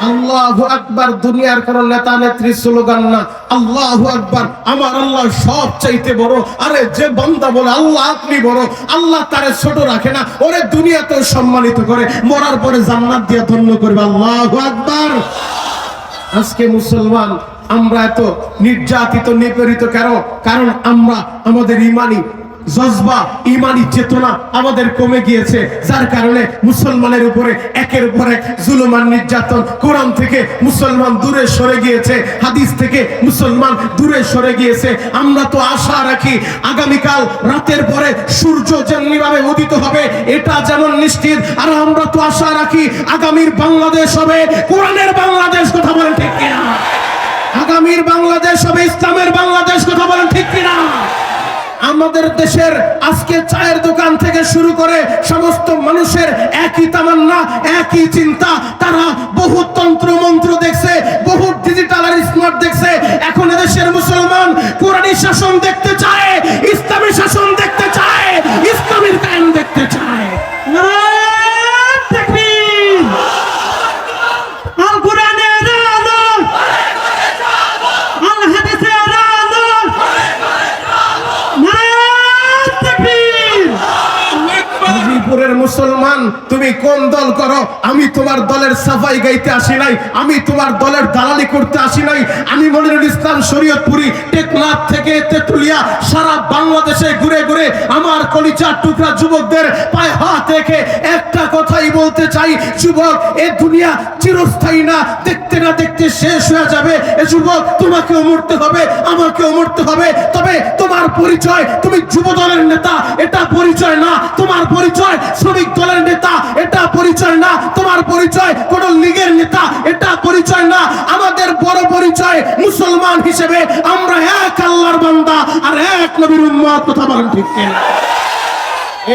আল্লাহু আকবার দুনিয়ার কোন নেতা নেত্রী স্লোগান না, আল্লাহু আকবার আমার আল্লাহ সব চাইতে বড়। আরে যে বান্দা বলে আল্লাহ আপনি বড়, আল্লাহ তারে ছোট রাখে না, ওরে দুনিয়াতেও সম্মানিত করে, মরার পরে জান্নাত দিয়ে ধন্য করবে। আল্লাহু আকবার। আজকে মুসলমান আমরা এত নির্যাতিত নিপীড়িত কেন? কারণ আমরা আমাদের ইমানি জজবা, ইমানি চেতনা আমাদের কমে গিয়েছে, যার কারণে মুসলমানের উপরে একের পর এক জুলুম আর নির্যাতন। কোরআন থেকে মুসলমান দূরে সরে গিয়েছে, হাদিস থেকে মুসলমান দূরে সরে গিয়েছে। আমরা তো আশা রাখি আগামীকাল রাতের পরে সূর্য যেমনিভাবে উদিত হবে এটা যেমন নিশ্চিত, আর আমরা তো আশা রাখি আগামীর বাংলাদেশ হবে কোরআনের বাংলাদেশ। কথা বলেন ঠিক কিনা? আগামীর বাংলাদেশ হবে ইসলামের বাংলাদেশ। কথা বলেন ঠিক কিনা? আমাদের দেশের আজকে চায়ের দোকান থেকে শুরু করে সমস্ত মানুষের একই তামান্না, একই চিন্তা। তারা বহু তন্ত্র মন্ত্র দেখছে, বহু ডিজিটাল আর স্মার্ট দেখছে। এখন এদেশের মুসলমান কোরআনী শাসন দেখতে চায়, ইসলামী শাসন দেখতে চায়, ইসলামের কায়েম দেখতে চায়। মুসলমান তুমি কোন দল করো? আমি তোমার দলের সাফাই গাইতে আসি নাই, আমি তোমার দলের দালালি করতে আসি নাই। আমি মনিরুল ইসলাম শরীয়তপুরি টেকনাফ থেকে তেতুলিয়া সারা বাংলাদেশে ঘুরে ঘুরে আমার কলিজার টুকরা যুবকদের পায়ে হাত রেখে একটা কথাই বলতে চাই, যুবক এ দুনিয়া চিরস্থায়ী না, দেখতে না দেখতে শেষ হয়ে যাবে। এ যুবক তোমাকেও মরতে হবে, আমাকেও মরতে হবে। তবে তোমার পরিচয় তুমি যুব দলের নেতা এটা পরিচয় না, তোমার পরিচয় শ্রমিক দলের নেতা এটা পরিচয় না, তোমার পরিচয় কোন লীগের নেতা এটা পরিচয় না। আমাদের বড় পরিচয় মুসলমান হিসেবে আমরা এক আল্লাহর বান্দা আর এক নবীর উম্মত। কথা বলেন ঠিক কিনা?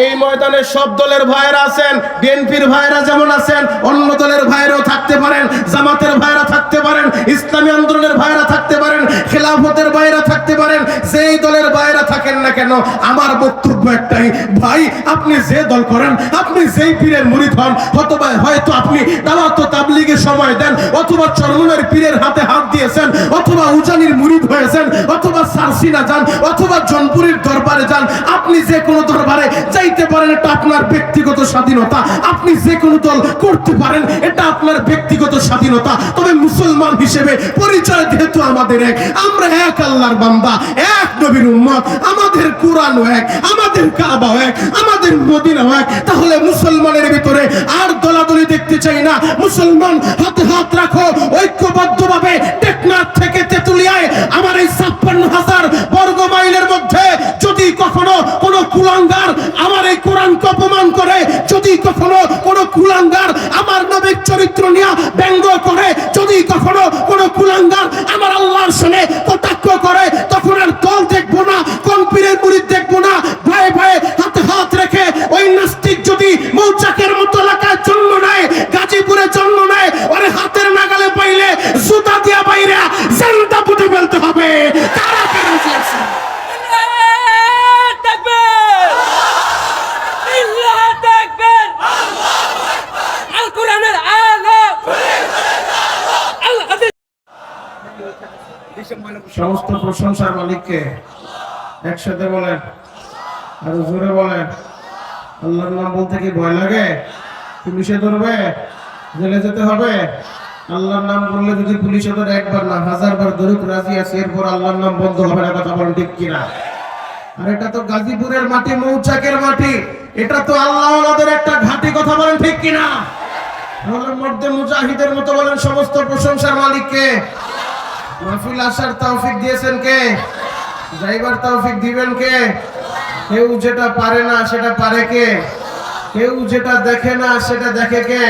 এই ময়দানে সব দলের ভাইরা আছেন, বিএনপির ভাইরা যেমন আছেন, অন্য দলের ভাইরাও থাকতে পারেন, জামাতের ভাইরা থাকতে পারেন, ইসলামী আন্দোলনের ভাইরা থাকতে পারেন, খেলাফতের ভাইরা থাকতে পারেন। যেই দলের ভাইরা থাকেন না কেন, আমার বক্তব্য একটাই, ভাই আপনি যে দল করেন, আপনি যেই পীরের মুরিদ হন, হয়তো আপনি দাওয়াত ও তাবলীগে সময় দেন, অথবা চরমনের পীরের হাতে হাত দিয়েছেন, অথবা উজানির মুরিদ হয়েছেন, অথবা সারসিনা যান, অথবা জনপুরীর দরবারে যান, আপনি যে কোনো দরবারে চাইতে পারেন, এটা আপনার ব্যক্তিগত স্বাধীনতা। আপনি যে কোনো দল করতে পারেন, এটা আপনার ব্যক্তিগত স্বাধীনতা। তবে মুসলমান হিসেবে পরিচয় যেহেতু আমাদের এক, আমরা এক আল্লাহর বান্দা, এক নবীর উম্মত, আমাদের কোরআনও এক, আমাদের কাবাও এক, আমাদের মদিনাও এক। তাহলে মুসলমানের ভিতরে আর দলাদলি দেখতে চাই না। মুসলমান হাতে হাত রাখো, ঐক্যবদ্ধভাবে টেকনাফ থেকে তেতুলিয়ায় আমার এই 56,000 বর্গ মাইলের মধ্যে যদি কখনো কোনো কুলাঙ্গার আমার এই কোরআনকে অপমান করে, যদি কখনো কোনো কুলাঙ্গার আমার নবীর চরিত্র নিয়ে ব্যঙ্গ করে, যদি কখনো কোনো কুলাঙ্গার আমার আল্লাহর সামনে কটাক্ষ করে, তখন আর দল দেখবো না, কোন পীরের মুরিদ দেখবো না। ভয়ে ভয়ে হাতে হাত রেখে ওই নাস্তিক যদি মৌচাকের মতো এলাকায় জন্ম নেয়, গাজীপুরে জন্ম নেয়, ওরে হাতের নাগালে পাইলে জুতা দিয়া বাইরে জানটা পুঁতে ফেলতে হবে। কারা কারা আছে? সমস্ত প্রশংসার মালিককে। একসাথে বলেন, আর জোরে বলেন। আল্লাহর নাম বলতে কি ভয় লাগে? পুলিশে ধরবে, জেলে যেতে হবে? আল্লাহর নাম বললে যদি পুলিশে ধরে একবার না 1000 বার ধরুক, রাজি আছে, এরপর আল্লাহর নাম বন্ধ হবে না। কথা বলেন ঠিক কিনা? আর এটা তো গাজীপুরের মাটি, মৌচাকের মাটি, এটা তো আল্লাহওয়ালাদের একটা ঘাঁটি। কথা বলেন ঠিক কিনা? বলেন মর্দে মুজাহিদের মতো বলেন, সমস্ত প্রশংসার মালিককে। মাহফিল আসার তৌফিক দিয়েছেন কে? যাইবার তৌফিক দিবেন কে? কেউ যেটা পারে না সেটা পারে কে? কেউ যেটা দেখে না সেটা দেখে কে?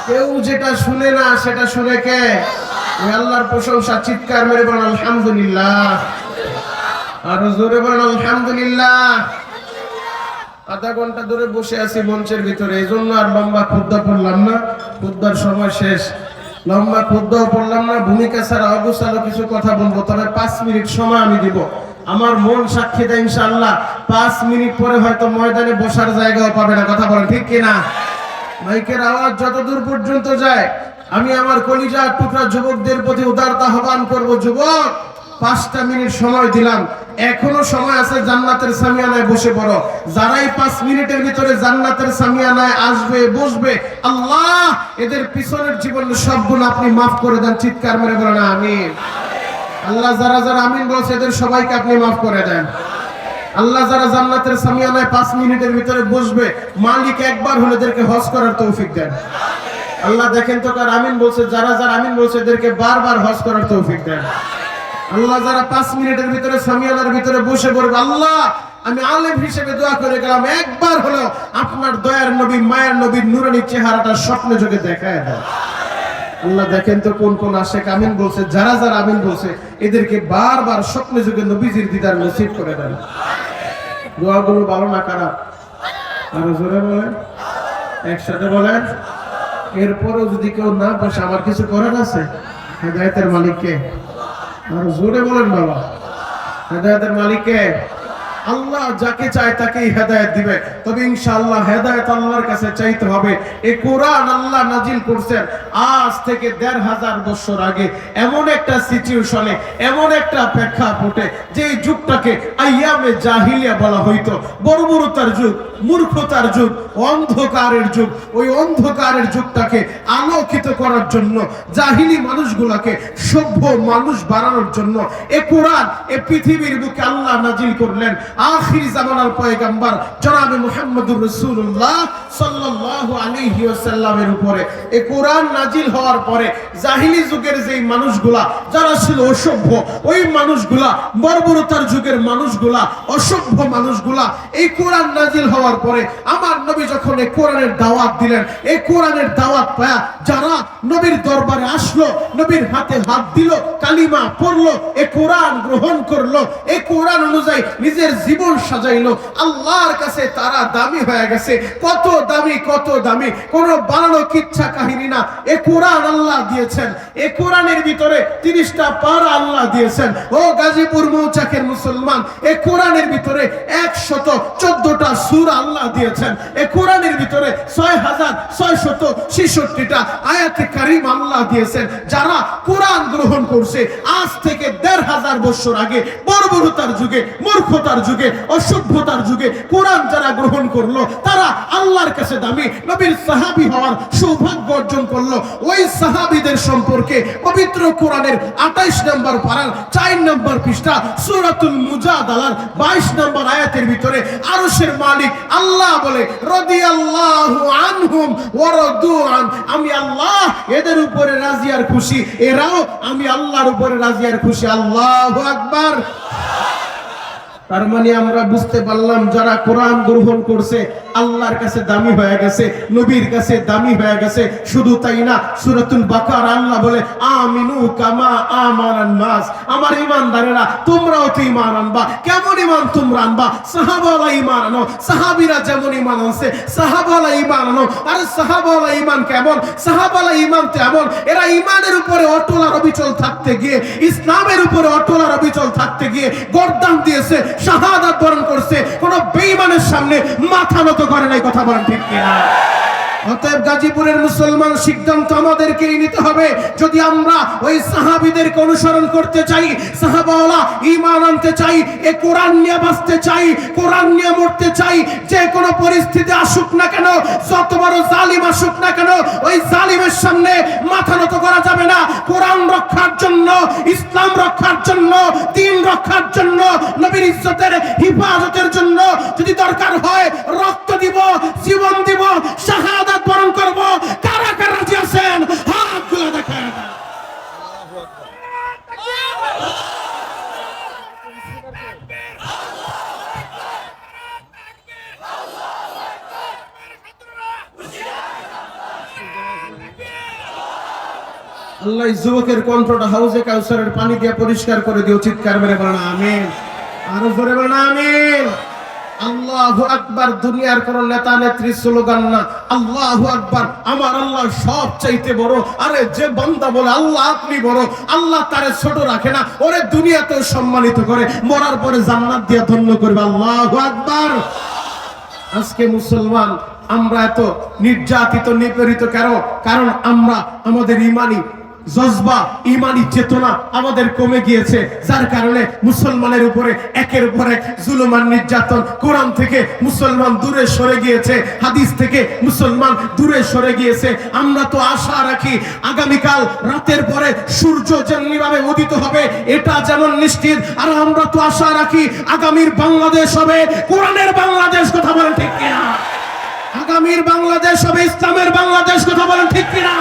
কেউ যেটা শুনে না সেটা শুনে কে? আল্লাহর প্রশংসা। চিৎকার মেরে বলেন আলহামদুলিল্লাহ, আরো জোরে বলেন আলহামদুলিল্লাহ। আধা ঘন্টা ধরে বসে আছি মঞ্চের ভিতরে, এই জন্য আর লম্বা খুতবা পড়লাম না, খুতবার সময় শেষ। লম্বা খুতবাও পড়লাম না, ভূমিকা ছাড়া অগোছালো কিছু কথা বলবো। তবে 5 মিনিট সময় আমি দিব, আমার মন সাক্ষী দেয় ইনশাআল্লাহ 5 মিনিট পরে হয়তো ময়দানে বসার জায়গাও পাবে না। কথা বলেন ঠিক কিনা? মাইকের আওয়াজ যত দূর পর্যন্ত যায় আমি আমার কলিজার টুকরা যুবকদের প্রতি উদারতা আহ্বান করব, যুবক 5টা মিনিট সময় দিলাম, এখনো সময় আছে জান্নাতের সামিয়ানায় বসে পড়ো। যারাই 5 মিনিটের ভিতরে জান্নাতের সামিয়ানায় আসবে বসবে, আল্লাহ এদের পিছনের জীবনের সব গুনাহ আপনি মাফ করে দেন। চিৎকার মেরে বলেন আমিন। আল্লাহ যারা যারা আমিন বলছে এদের সবাইকে আপনি মাফ করে দেন। আল্লাহ যারা জান্নাতের সামিয়ানায় 5 মিনিটের ভিতরে বসবে, মালিক একবার হলে এদেরকে হজ করার তৌফিক দেন। আল্লাহ দেখেন তো কার আমিন বলছে, যারা যারা আমিন বলছে এদেরকে বারবার হজ করার তৌফিক দেন। আল্লাহ যারা 5 মিনিটের ভিতরে সামিয়ানার ভিতরে বসে পড়বে, আল্লাহ আমি আলেম হিসেবে দোয়া করে গেলাম, একবার হলো আপনার দয়ার নবী মায়ের নবীর নূরানী চেহারাটা স্বপ্নে যোগে দেখায় দেন। আল্লাহ দেখেন তো কোন কোন আশেক আমিন বলছে, যারা যারা আমিন বলছে এদেরকে বারবার স্বপ্নে যোগে নবীজির দিদার নসিব করে দেন। দোয়াগুলো ভালো না খারাপ? আরো জোরে বলেন, একসাথে বলেন। এরপরও যদি কেউ না বসে, আমার কিছু করার আছে? হেদায়েতের মালিককে আরো জোরে বলেন বাবা। হেদায়েতের মালিককে আল্লাহ যাকে চায় তাকেই হেদায়েত দিবে, তবে ইনশাআল্লাহ হেদায়েত আল্লাহর কাছে চাইতে হবে। এই কোরআন আল্লাহ নাজিল করছেন আজ থেকে ১৫০০ বছর আগে, এমন একটা সিচুয়েশনে, এমন একটা প্রেক্ষাপটে যে যুগটাকে আইয়ামে জাহিলিয়া বলা হইতো, বর্বরতার যুগ, মূর্খতার যুগ, অন্ধকারের যুগ। ওই অন্ধকারের যুগটাকে আলোকিত করার জন্য, জাহিলি মানুষগুলাকে সভ্য মানুষ বানানোর জন্য এই কোরআন এই পৃথিবীর বুকে আল্লাহ নাজিল করলেন। আখির জামানার পয়গম্বর জনাবে মুহাম্মদুর রাসূলুল্লাহ সাল্লাল্লাহু আলাইহি ওয়াসাল্লামের উপরে এই কোরআন নাজিল হওয়ার পরে জাহিলি যুগের যেই মানুষগুলা যারা ছিল অসভ্য, ওই মানুষগুলা, বর্বরতার যুগের মানুষগুলা, অসভ্য মানুষগুলা, এই কোরআন নাজিল হওয়ার পরে আমার নবী যখন এই কোরআনের দাওয়াত দিলেন, এই কোরআনের দাওয়াত পায়া যারা নবীর দরবারে আসলো, নবীর হাতে হাত দিল, কালিমা পড়লো, এই কোরআন গ্রহণ করলো, এই কোরআন অনুযায়ী নিজের জীবন সাজাইলো, আল্লাহর কাছে তারা দামি হয়ে গেছে। কত দামি, কত দামি, কোন বানানো কিচ্ছা কাহিনী না। এই কোরআন আল্লাহ দিয়েছেন, এই কোরআনের ভিতরে 30টা পারা আল্লাহ দিয়েছেন। ও গাজীপুর মৌচাকের মুসলমান, এই কোরআনের ভিতরে 114টা সূরা আল্লাহ দিয়েছেন। এই কোরআনের ভিতরে 6666টা আয়াতে কারীম আল্লাহ দিয়েছেন। যারা কোরআন গ্রহণ করছে আজ থেকে ১৫০০ বছর আগে, বর্বরতার যুগে, মূর্খতার যুগে, অসভ্যতার যুগে কোরআন যারা গ্রহণ করলো, তারা আল্লাহর কাছে দামি নবীর সাহাবী হওয়ার সৌভাগ্য অর্জন করলো। ওই সাহাবীদের সম্পর্কে পবিত্র কোরআনের 28 নম্বর পারার 4 নম্বর পৃষ্ঠা সূরাতুল মুজাদালার 22 নম্বর আয়াতের ভিতরে আরশের মালিক আল্লাহ বলে, রাদিয়াল্লাহু আনহুম ওয়া রাদু আন, আমি আল্লাহ এদের উপরে রাজি আর খুশি, এরাও আমি আল্লাহর উপরে রাজি আর খুশি। আল্লাহু আকবার। তার মানে আমরা বুঝতে পারলাম যারা কোরআন গ্রহণ করছে আল্লাহর কাছে দামি হয়ে গেছে, নবীর কাছে দামি হয়ে গেছে। শুধু তাই না, সূরাতুল বাকারা আল্লাহ বলে, আমিনু কামা আমানান নাস, আমার ঈমানদারেরা তোমরাও তো ঈমান আনবা। কেমন ঈমান তোমরা আনবা? সাহাবারা ঈমান আনো, সাহাবীরা যেমন ঈমান আনছে সাহাবারা ঈমান আনো। আর সাহাবারা ঈমান কেমন? সাহাবারা ঈমান তেমন, এরা ঈমানের উপরে অটল আর অবিচল থাকতে গিয়ে, ইসলামের উপরে অটল আর অবিচল থাকতে গিয়ে গর্দান দিয়েছে, শাহাদাত বরণ করছে, কোন বেঈমানের সামনে মাথা নত করে নাই। কথা বলেন ঠিক কিনা? অতএব গাজীপুরের মুসলমান সিদ্ধান্ত আমাদেরকেই নিতে হবে। যদি আমরা ওই সাহাবীদেরকে অনুসরণ করতে চাই, সাহাবাওয়ালা ঈমান আনতে চাই, এই কোরআন নিয়ে বাঁচতে চাই, কোরআন নিয়ে মরতে চাই, যে কোনো পরিস্থিতি আসুক না কেন, যত বড় জালিম আসুক না কেন, ওই জালিমের সামনে মাথা নত করা যাবে না। কোরআন রক্ষার জন্য, ইসলাম রক্ষার জন্য, দ্বীন রক্ষার জন্য, নবীর ইজ্জতের হিফাজতের জন্য যদি দরকার হয় রক্ত দিব, জীবন দিব, শাহাদাত বরণ করব। কারা কারা রাজি আছেন? হাতগুলো দেখেন। আল্লাহ যুবকের কণ্ঠটা হাউজে কাউসারের পানি দিয়ে পরিষ্কার করে দিও। চিৎকার মেরে বলেন আমিন। আরো জোরে বলেন আমিন। আল্লাহু আকবার। দুনিয়ার কোন নেতা নেত্রী স্লোগান না, আল্লাহু আকবার। আমার আল্লাহ সব চাইতে বড়। আরে যে বান্দা বলে আল্লাহ আপনি বড়, আল্লাহ তারে ছোট রাখে না, ওরে দুনিয়াতেও সম্মানিত করে, মরার পরে জান্নাত দিয়ে ধন্য করবে। আল্লাহু আকবার। আজকে মুসলমান আমরা এত নির্যাতিত নিপীড়িত কেন? কারণ আমরা আমাদের ইমানি জজবা, ইমানি চেতনা আমাদের কমে গিয়েছে, যার কারণে মুসলমানের উপরে একের পর এক জুলুম আর নির্যাতন। কোরআন থেকে মুসলমান দূরে সরে গিয়েছে, হাদিস থেকে মুসলমান দূরে সরে গিয়েছে। আমরা তো আশা রাখি আগামীকাল রাতের পরে সূর্য যেমনিভাবে উদিত হবে এটা যেমন নিশ্চিত, আর আমরা তো আশা রাখি আগামীর বাংলাদেশ হবে কোরআনের বাংলাদেশ। কথা বলেন ঠিক কিনা? আগামীর বাংলাদেশ হবে ইসলামের বাংলাদেশ। কথা বলেন ঠিক কিনা?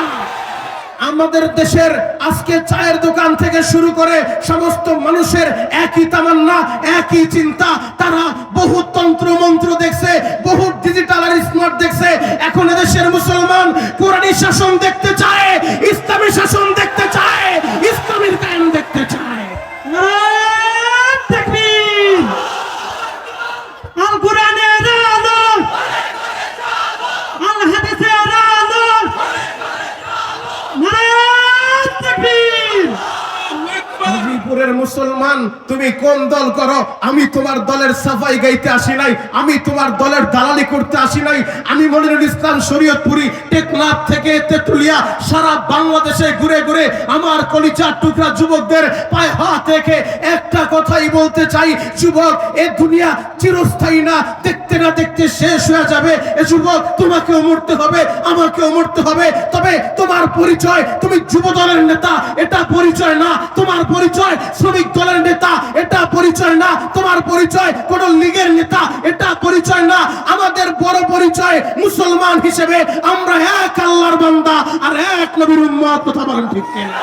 আমাদের দেশের আজকে চায়ের দোকান থেকে শুরু করে সমস্ত মানুষের একই তামান্না, একই চিন্তা। তারা বহু তন্ত্র মন্ত্র দেখছে, বহু ডিজিটাল আর স্মার্ট দেখছে। এখন দেশের মুসলমান কোরআনী শাসন দেখতে চায়, ইসলামী শাসন দেখতে চায়, ইসলামের কায়েম দেখতে চায়। তাকবীর! আল কোরআনের আলো, আল হাদিসের আলো, গাজীপুরের মুসলমান, তুমি কোন দল করো? আমি তোমার দলের সাফাই গাইতে আসি নাই, আমি তোমার দলের দালালি করতে আসি নাই। আমি মনিরুল ইসলাম শরীয়তপুরি, টেকনাফ থেকে তেতুলিয়া, সারা বাংলাদেশে ঘুরে ঘুরে আমার কলিজার টুকরা যুবকদের পায়ে হাত রেখে একটা কথাই বলতে চাই, যুবক, এ দুনিয়া চিরস্থায়ী না, দেখতে না দেখতে শেষ হয়ে যাবে। এ যুবক, তোমাকেও মরতে হবে, আমাকেও মরতে হবে। তবে তোমার পরিচয় তুমি যুব দলের নেতা, এটা পরিচয় না। তোমার পরিচয় শ্রমিক দলের নেতা, এটা পরিচয় না। তোমার পরিচয় কোন লীগের নেতা, এটা পরিচয় না। আমাদের বড় পরিচয় মুসলমান হিসেবে আমরা এক আল্লাহর বান্দা আর এক নবীর উম্মত। কথা বলেন ঠিক কিনা?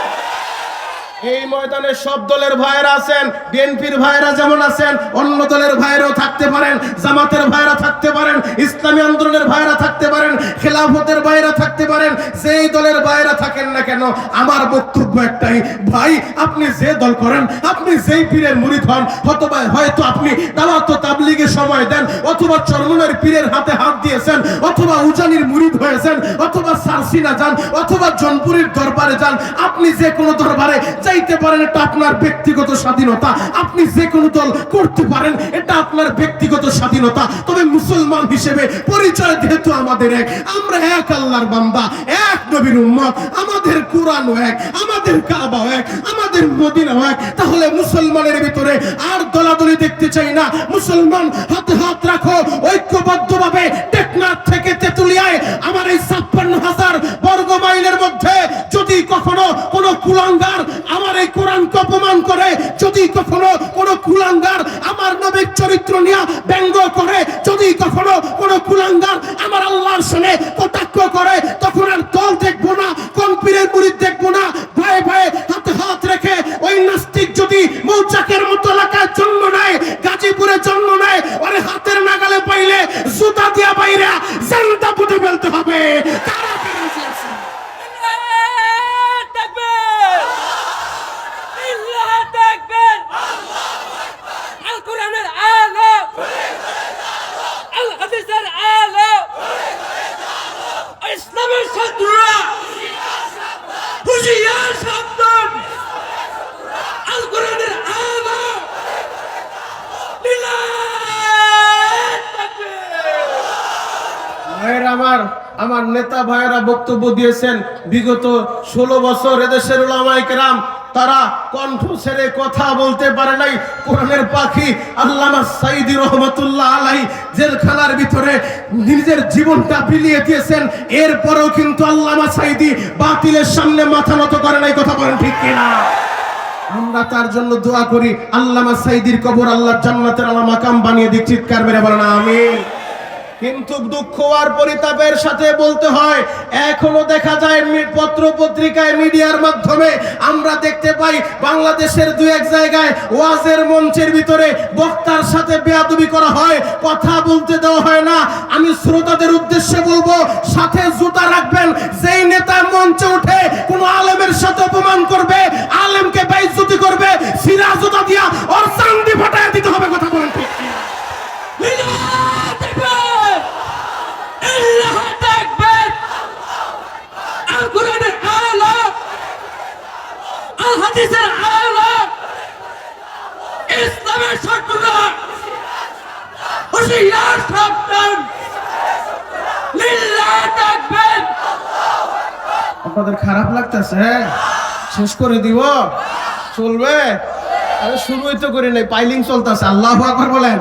এই ময়দানে সব দলের ভাইরা আছেন, বিএনপির ভাইরা যেমন আছেন, অন্য দলের ভাইরাও থাকতে পারেন, জামাতের ভাইরা থাকতে পারেন, ইসলামী আন্দোলনের ভাইরা থাকতে পারেন, খেলাফতের ভাইরা থাকতে পারেন। যেই দলের ভাইরা থাকেন না কেন, আমার বক্তব্য একটাই, ভাই আপনি যে দল করেন, আপনি যেই পীরের মুরিদ হন, হয়তো আপনি দাওয়াত ও তাবলীগে সময় দেন, অথবা চরমনের পীরের হাতে হাত দিয়েছেন, অথবা উজানির মুরিদ হয়েছেন, অথবা সারসিনা যান, অথবা জনপুরীর দরবারে যান, আপনি যে কোনো দরবারে চাইতে পারেন, এটা আপনার ব্যক্তিগত স্বাধীনতা। আপনি যে কোনো দল করতে পারেন, এটা আপনার ব্যক্তিগত স্বাধীনতা। তবে মুসলমান হিসেবে পরিচয় যেহেতু আমাদের এক, আমরা এক আল্লাহর বান্দা, এক নবীর উম্মত, আমাদের কোরআনও এক, আমাদের কাবাও এক, আমাদের মদিনাও এক। তাহলে মুসলমানের ভিতরে আর দলাদলি দেখতে চাই না। মুসলমান হাতে হাত রাখো, ঐক্যবদ্ধভাবে টেকনাফ থেকে তেতুলিয়ায় আমার এই 56,000 বর্গ মাইলের মধ্যে যদি কখনো কোনো কুলাঙ্গার আমার এই কোরআনকে অপমান করে, যদি কখনো কোনো কুলাঙ্গার আমার নবীর চরিত্র নিয়ে ব্যঙ্গ করে, যদি কখনো কোনো কুলাঙ্গার আমার আল্লাহর সামনে কটাক্ষ করে, তখন আর দল দেখবো না, কোন পীরের মুরিদ দেখবো না। ভয়ে ভয়ে হাতে হাত রেখে ওই নাস্তিক যদি মৌচাকের মতো এলাকায় জন্ম নেয়, গাজীপুরে জন্ম নেয়, ওরে হাতের নাগালে পাইলে জুতা দিয়া বাইরা জানটা পুঁতে ফেলতে হবে। কারা কারা আছে? আমার নেতা ভাইয়েরা বক্তব্য দিয়েছেন। বিগত 16 বছর এদেশের উলামায়ে কেরাম তারা কণ্ঠ ছেড়ে কথা বলতে পারে নাই। কোরআনের পাখি আল্লামা সাঈদী রহমাতুল্লাহ আলাইহি জেলখানার ভিতরে নিজের জীবনটা বিলিয়ে দিয়েছেন, এরপরেও কিন্তু আল্লামা সাঈদী বাতিলের সামনে মাথা নত করে নাই। কথা বলেন ঠিক কিনা? আমরা তার জন্য দোয়া করি, আল্লামা সাঈদীর কবর আল্লাহ জান্নাতের আলা মাকাম বানিয়ে দিক। চিৎকার মেরে বলেন আমিন। কিন্তু দুঃখ আর পরিতাপের সাথে বলতে হয়, এখনো দেখা যায় পত্র পত্রিকায় মিডিয়ার মাধ্যমে আমরা দেখতে পাই বাংলাদেশের দু এক জায়গায় ওয়াজের মঞ্চের ভিতরে বক্তার সাথে বেয়াদবি করা হয়, কথা বলতে দেওয়া হয় না। আমি শ্রোতাদের উদ্দেশ্যে বলবো, সাথে জুতা রাখবেন। যেই নেতা মঞ্চে উঠে কোন আলেমের সাথে অপমান করবে, আলেমকে বেইজ্জতি করবে, সিরা জুতা দিয়া ওর চান্দি ফাটায় দিতে হবে। কথা বলেন ঠিক? হাদিসের আলো, ইসলামের ছাত্ররা হুঁশিয়ার সাবধান, লিল্লাহ তাকবীর। আপনাদের খারাপ লাগতেছে? শেষ করে দিব? চলবে? আরে শুরুই তো করি নাই, পাইলিং চলতেছে। আল্লাহু আকবার বলেন।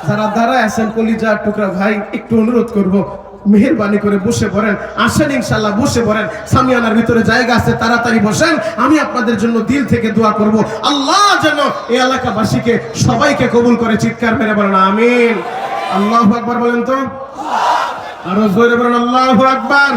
যারা দাঁড়ায় আছেন কলিজার টুকরা ভাই, একটু অনুরোধ করব, মেহেরবানি করে বসে পড়েন। আসেন ইনশাআল্লাহ, বসে পড়েন। সামিয়ানার ভিতরে জায়গা আছে, তাড়াতাড়ি বসেন। আমি আপনাদের জন্য দিল থেকে দোয়া করব, আল্লাহ যেন এই এলাকাবাসীকে সবাইকে কবুল করে। চিৎকার মেরে বলেন আমিন। আল্লাহু আকবার বলেন তো, আরো জোরে বলেন আল্লাহু আকবার।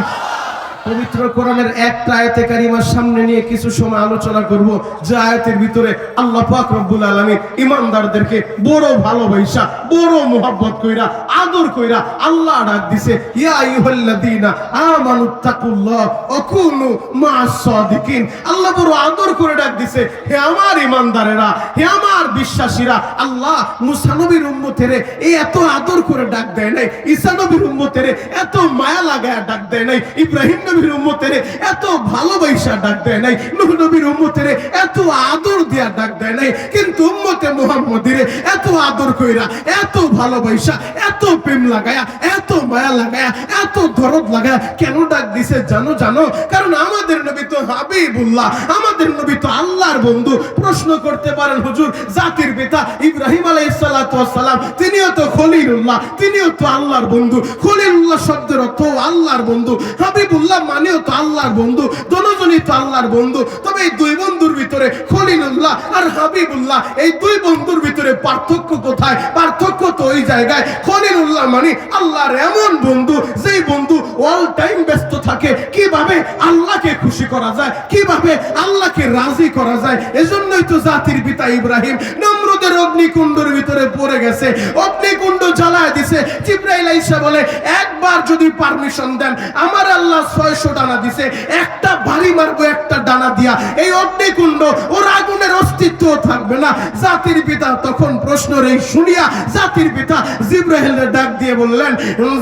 পবিত্র কোরআনের একটা আয়াতে কারিমার সামনে নিয়ে কিছু সময় আলোচনা করব, যে আয়াতের ভিতরে আল্লাহ পাক রব্বুল আলামিন ইমানদারদেরকে বড় ভালোবাসা, বড় মোহাব্বত কইরা, আদর কইরা আল্লাহ ডাক দিছে, ইয়া আইয়ুহাল্লাযীনা আমানুত্তাকুল্লাহ ওয়া কুনু মা'আস সাদিকিন। আল্লাহ বড় আদর করে ডাক দিছে, হে আমার ইমানদারেরা, হে আমার বিশ্বাসীরা। আল্লাহ মুসা নবীর উম্মতেরে এই এত আদর করে ডাক দেয় নাই, ঈসা নবীর উম্মতেরে এত মায়া লাগায়া ডাক দেয় নাই, ইব্রাহিম নবীর উম্মতেরে এত ভালোবাসা ডাক দেয় নাই, নূহ নবীর উম্মতেরে এত আদর দিয়া ডাক দেয় নাই। কিন্তু উম্মতে মুহাম্মদীরে এত আদর কইরা, এত ভালোবাসা, এত প্রেম লাগায়া, এত মায়া লাগায়া, এত দরদ লাগায়া কেন ডাক দিছে জানো? কারণ আমাদের নবী তো হাবিবুল্লাহ, আমাদের নবী তো আল্লাহর বন্ধু। প্রশ্ন করতে পারেন, হুজুর জাতির পিতা ইব্রাহিম আলাইহিস সালাতু ওয়াস সালাম তিনিও তো খলিলুল্লাহ, তিনিও তো আল্লাহর বন্ধু। খলিলুল্লাহ শব্দের অর্থ আল্লাহর বন্ধু, হাবিবুল্লাহ মানেও তো আল্লাহর বন্ধু, দুজনই তো আল্লাহর বন্ধু। তবে এই দুই বন্ধুর ভিতরে খলিলুল্লাহ আর হাবিবুল্লাহ, এই দুই বন্ধুর ভিতরে পার্থক্য কোথায়? পার্থক্য তো ওই জায়গায়, খলিলুল্লাহ মানে আল্লাহর এমন বন্ধু, যেই বন্ধু অল টাইম ব্যস্ত থাকে কিভাবে আল্লাহকে খুশি করা যায়, কিভাবে আল্লাহকে রাজি করা যায়। এজন্যই তো জাতির পিতা ইব্রাহিম নমরুদের অগ্নিকুণ্ডের ভিতরে পড়ে গেছে, অগ্নিকুণ্ড জ্বালায় দিছে। জিবরাইল আইসা বলে, একবার যদি পারমিশন দেন, আমার আল্লাহ 600 ডানা দিছে, একটা বাড়ি মারবো একটা ডানা দিয়া, এই অগ্নিকুণ্ড ওর আগুনের অস্তিত্ব থাকবে না। জাতির পিতা তখন প্রশ্ন রে শুনিয়া জাতির পিতা জিবরাইলের ডাক দিয়ে বললেন,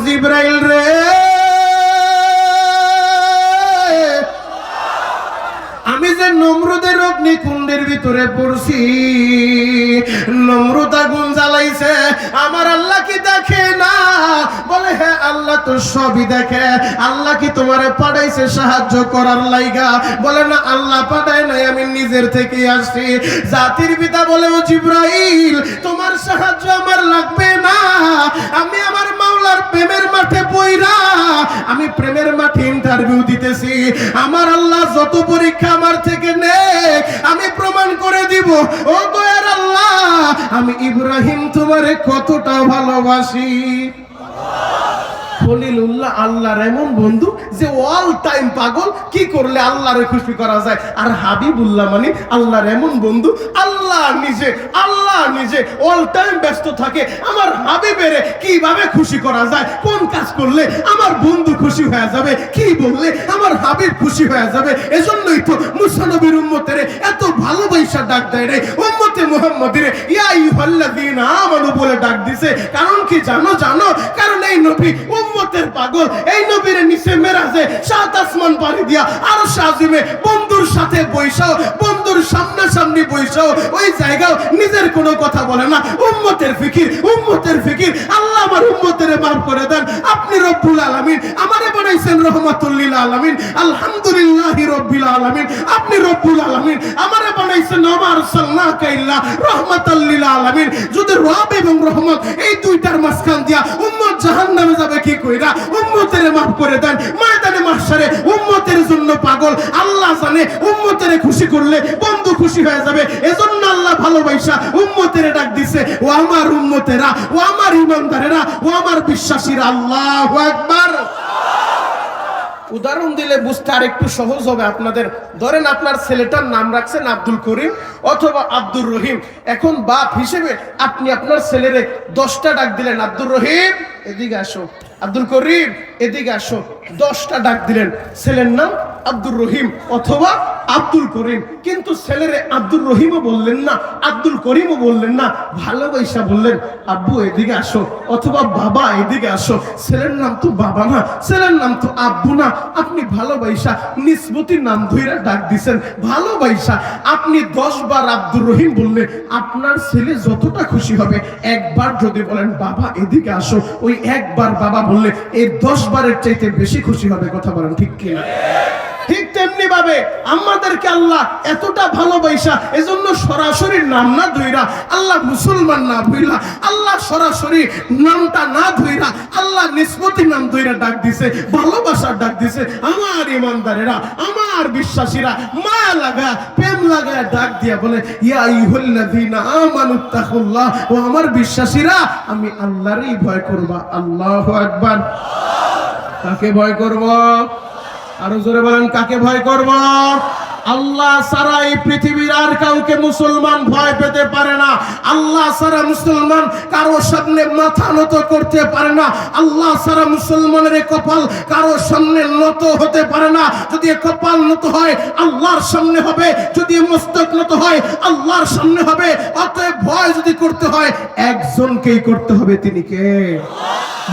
জিবরাইল রে, আমি যে নমরুদের অগ্নিকুণ্ডের ভিতরে পড়ছি, নমরুদ আগুন জ্বালাইছে, আমার আল্লাহ কি দেখে না? বলে, হ্যাঁ আল্লাহ তো সবই দেখে। আল্লাহ কি তোমারে পাঠাইছে সাহায্য করার লাইগা? বলে, না আল্লাহ পাঠায় নাই, আমি নিজের থেকে আসছি। জাতির পিতা বলে, ও জিবরাইল, তোমার সাহায্য আমার লাগবে না। আমি আমার মাওলার প্রেমের মাঠে পইরা, আমি প্রেমের মাঠে ইন্টারভিউ দিতেছি। আমার আল্লাহ যত পরীক্ষা আমার থেকে নেক, আমি প্রমাণ করে দিব, ও দয়ার আল্লাহ, আমি ইব্রাহিম তোমারে কতটা ভালোবাসি। খলিলুল্লাহ আল্লাহর এমন বন্ধু যে অল টাইম পাগল, কি করলে আল্লাহরে খুশি করা যায়। আর হাবিবুল্লাহ মানে আল্লাহর এমন বন্ধু, আল্লাহ নিজে অল টাইম ব্যস্ত থাকে আমার হাবিবের কিভাবে খুশি করা যায়, কোন কাজ করলে আমার বন্ধু খুশি হয়ে যাবে, কি বললে আমার হাবিব খুশি হয়ে যাবে। এজন্যই তো মুসা নবীর উম্মতের এত ভালোবাসা ডাক দেয় রে, উম্মতে মুহাম্মদের ইয়া আইয়ুহাল্লাযীনা আমানু বলে ডাক দিছে। কারণ কি জানো? কারণ এই নবী উম্মতের পাগল। এই নবীর নিচে মেরাজে 7 আসমান পাড়ি দিয়া আরশ আজিমে বন্ধুর সাথে বৈশাও, বন্ধুর সামনাসামনি বৈশাও, ওই জায়গাও নিজের কোনো কথা বলে না, উম্মতের ফিকির। আল্লাহ আমার উম্মতের মাফ করে দেন। আপনি রব্বুল আলামিন আমারে বানাইছেন রহমাতুল লিল আলামিন, আলহামদুলিল্লাহি রব্বিল আলামিন। আপনি রব্বুল আলামিন আমারে বানাইছেন ওয়া মা আরসালনাকা ইল্লা রাহমাতাল লিল আলামিন। যদি রব এবং রহমত এই দুইটার মাঝখান দিয়া উম্মত জাহান্নামে যাবে কি কইরা? উম্মতের মাফ করে দেন। ময়দানে মাহশারে উম্মতের জন্য পাগল, আল্লাহ জানে উম্মতের খুশি করলে বন্ধু খুশি হয়ে যাবে। এজন্য আল্লাহ ভালোবাসা উম্মতের ডাক দিছে, ও আমার উম্মতেরা, ও আমার ইমানদারেরা, ও আমার বিশ্বাসীরা। আল্লাহু আকবার। উদাহরণ দিলে বুঝতে আর একটু সহজ হবে আপনাদের। ধরেন আপনার ছেলেটার নাম রাখছেন আব্দুল করিম অথবা আব্দুর রহিম। এখন বাপ হিসেবে আপনি আপনার ছেলেরে 10টা ডাক দিলেন, আব্দুর রহিম এদিকে আসো, আব্দুল করিম এদিকে আসো, 10টা ডাক দিলেন। ছেলের নাম আব্দুর রহিম অথবা আব্দুল করিম, কিন্তু ছেলেরে আব্দুর রহিমও বললেন না, আব্দুল করিমও বললেন না, ভালোবাসা বললেন আব্বু এদিকে আসো অথবা বাবা এদিকে আসো। ছেলের নাম তো বাবা না, ছেলের নাম তো আব্বু না, আপনি ভালোবাসা নিসবতির নাম ধইরা ডাক দিছেন। ভালোবাসা আপনি 10 বার আব্দুর রহিম বললে আপনার ছেলে যতটা খুশি হবে। একবার যদি বলেন বাবা এদিকে আসো, ওই একবার বাবা বললে এই 10 বারের চাইতে বেশি খুশি হবে। কথা বলেন ঠিক কিনা? ঠিক তেমনি ভাবে আমাদেরকে আল্লাহ এতটা ভালোবাসা, এজন্য সরাসরি নাম না ধইরা, আল্লাহ মুসলমান না ধইরা, আল্লাহ সরাসরি নামটা না ধইরা, আল্লাহ নিসবতি নাম ধইরা ডাক দিছে, ভালোবাসার ডাক দিছে। আমার ইমানদারেরা, আমার বিশ্বাসীরা মায়া লাগা প্রেম লাগায় ডাক দিয়া বলে ইয়া আইয়ুহাল্লাযীনা আমানুত্তাকুল্লাহ, ও আমার বিশ্বাসীরা আমি আল্লাহরই ভয় করবা। আল্লাহু আকবার। কাকে ভয় করব? আরো জোরে বলেন, কাকে ভয় করব? আল্লাহ ছাড়া এই পৃথিবীর আর কাউকে মুসলমান ভয় পেতে পারে না। আল্লাহ ছাড়া মুসলমান কারো সামনে মাথা নত করতে পারে না। আল্লাহ ছাড়া মুসলমানের কপাল কারো সামনে নত হতে পারে না। যদি কপাল নত হয় আল্লাহর সামনে হবে, যদি মস্তক নত হয় আল্লাহর সামনে হবে। অতএব ভয় যদি করতে হয় একজনকেই করতে হবে, তিনি কে?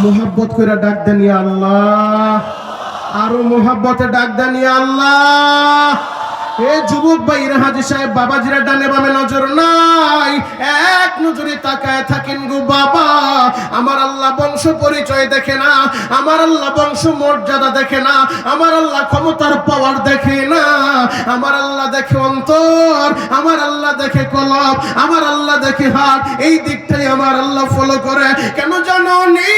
মুহাব্বত করে ডাক দেন ইয়া আল্লাহ, আরো মোহাব্বতে ডাক দেন ইয়া আল্লাহ। এ যুবক ভাইরা, হাজী সাহেব বাবাজিরা ডানে বামে নজর নাই, এক নজরে তাকায় থাকেন গো বাবা। আমার আল্লাহ বংশ পরিচয় দেখে না, আমার আল্লাহ বংশ মর্যাদা দেখে না, আমার আল্লাহ ক্ষমতার পাওয়ার দেখে না, আমার আল্লাহ দেখে অন্তর, আমার আল্লাহ দেখে কলব, আমার আল্লাহ দেখে হাত। এই দিকটাই আমার আল্লাহ ফলো করে। কেন জানো নি?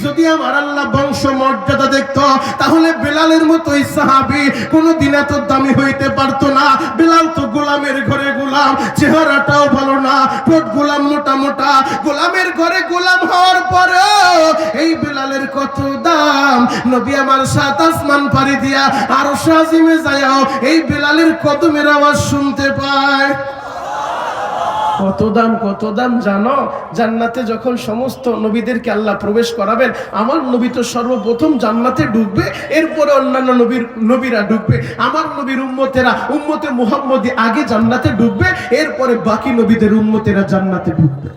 যদি আমার আল্লাহ বংশ মর্যাদা দেখতো তাহলে বেলালের মতোই সাহাবী কোনদিন এত দামি হইতে পারতো না। বেলাল তো গোলামের ঘরে গোলাম, চেহারাটাও ভালো না, ঠোঁট গোলাম মোটা মোটা, গোলামের ঘরে গোলাম হওয়ার পরে এই বেলালের কত দাম। নবী আমার 7 আসমান পাড়ি দিয়া আরশ আজিমে যায়ও এই বেলালের কদমের আওয়াজ শুনতে পায়। কত দাম, কত দাম জানো? জান্নাতে যখন সমস্ত নবীদেরকে আল্লাহ প্রবেশ করাবেন, আমার নবী তো সর্বপ্রথম জান্নাতে ঢুকবে, এরপরে অন্যান্য নবীরা ঢুকবে। আমার নবীর উম্মতেরা, উম্মতে মুহাম্মদী আগে জান্নাতে ঢুকবে, এরপরে বাকি নবীদের উম্মতেরা জান্নাতে ঢুকবে।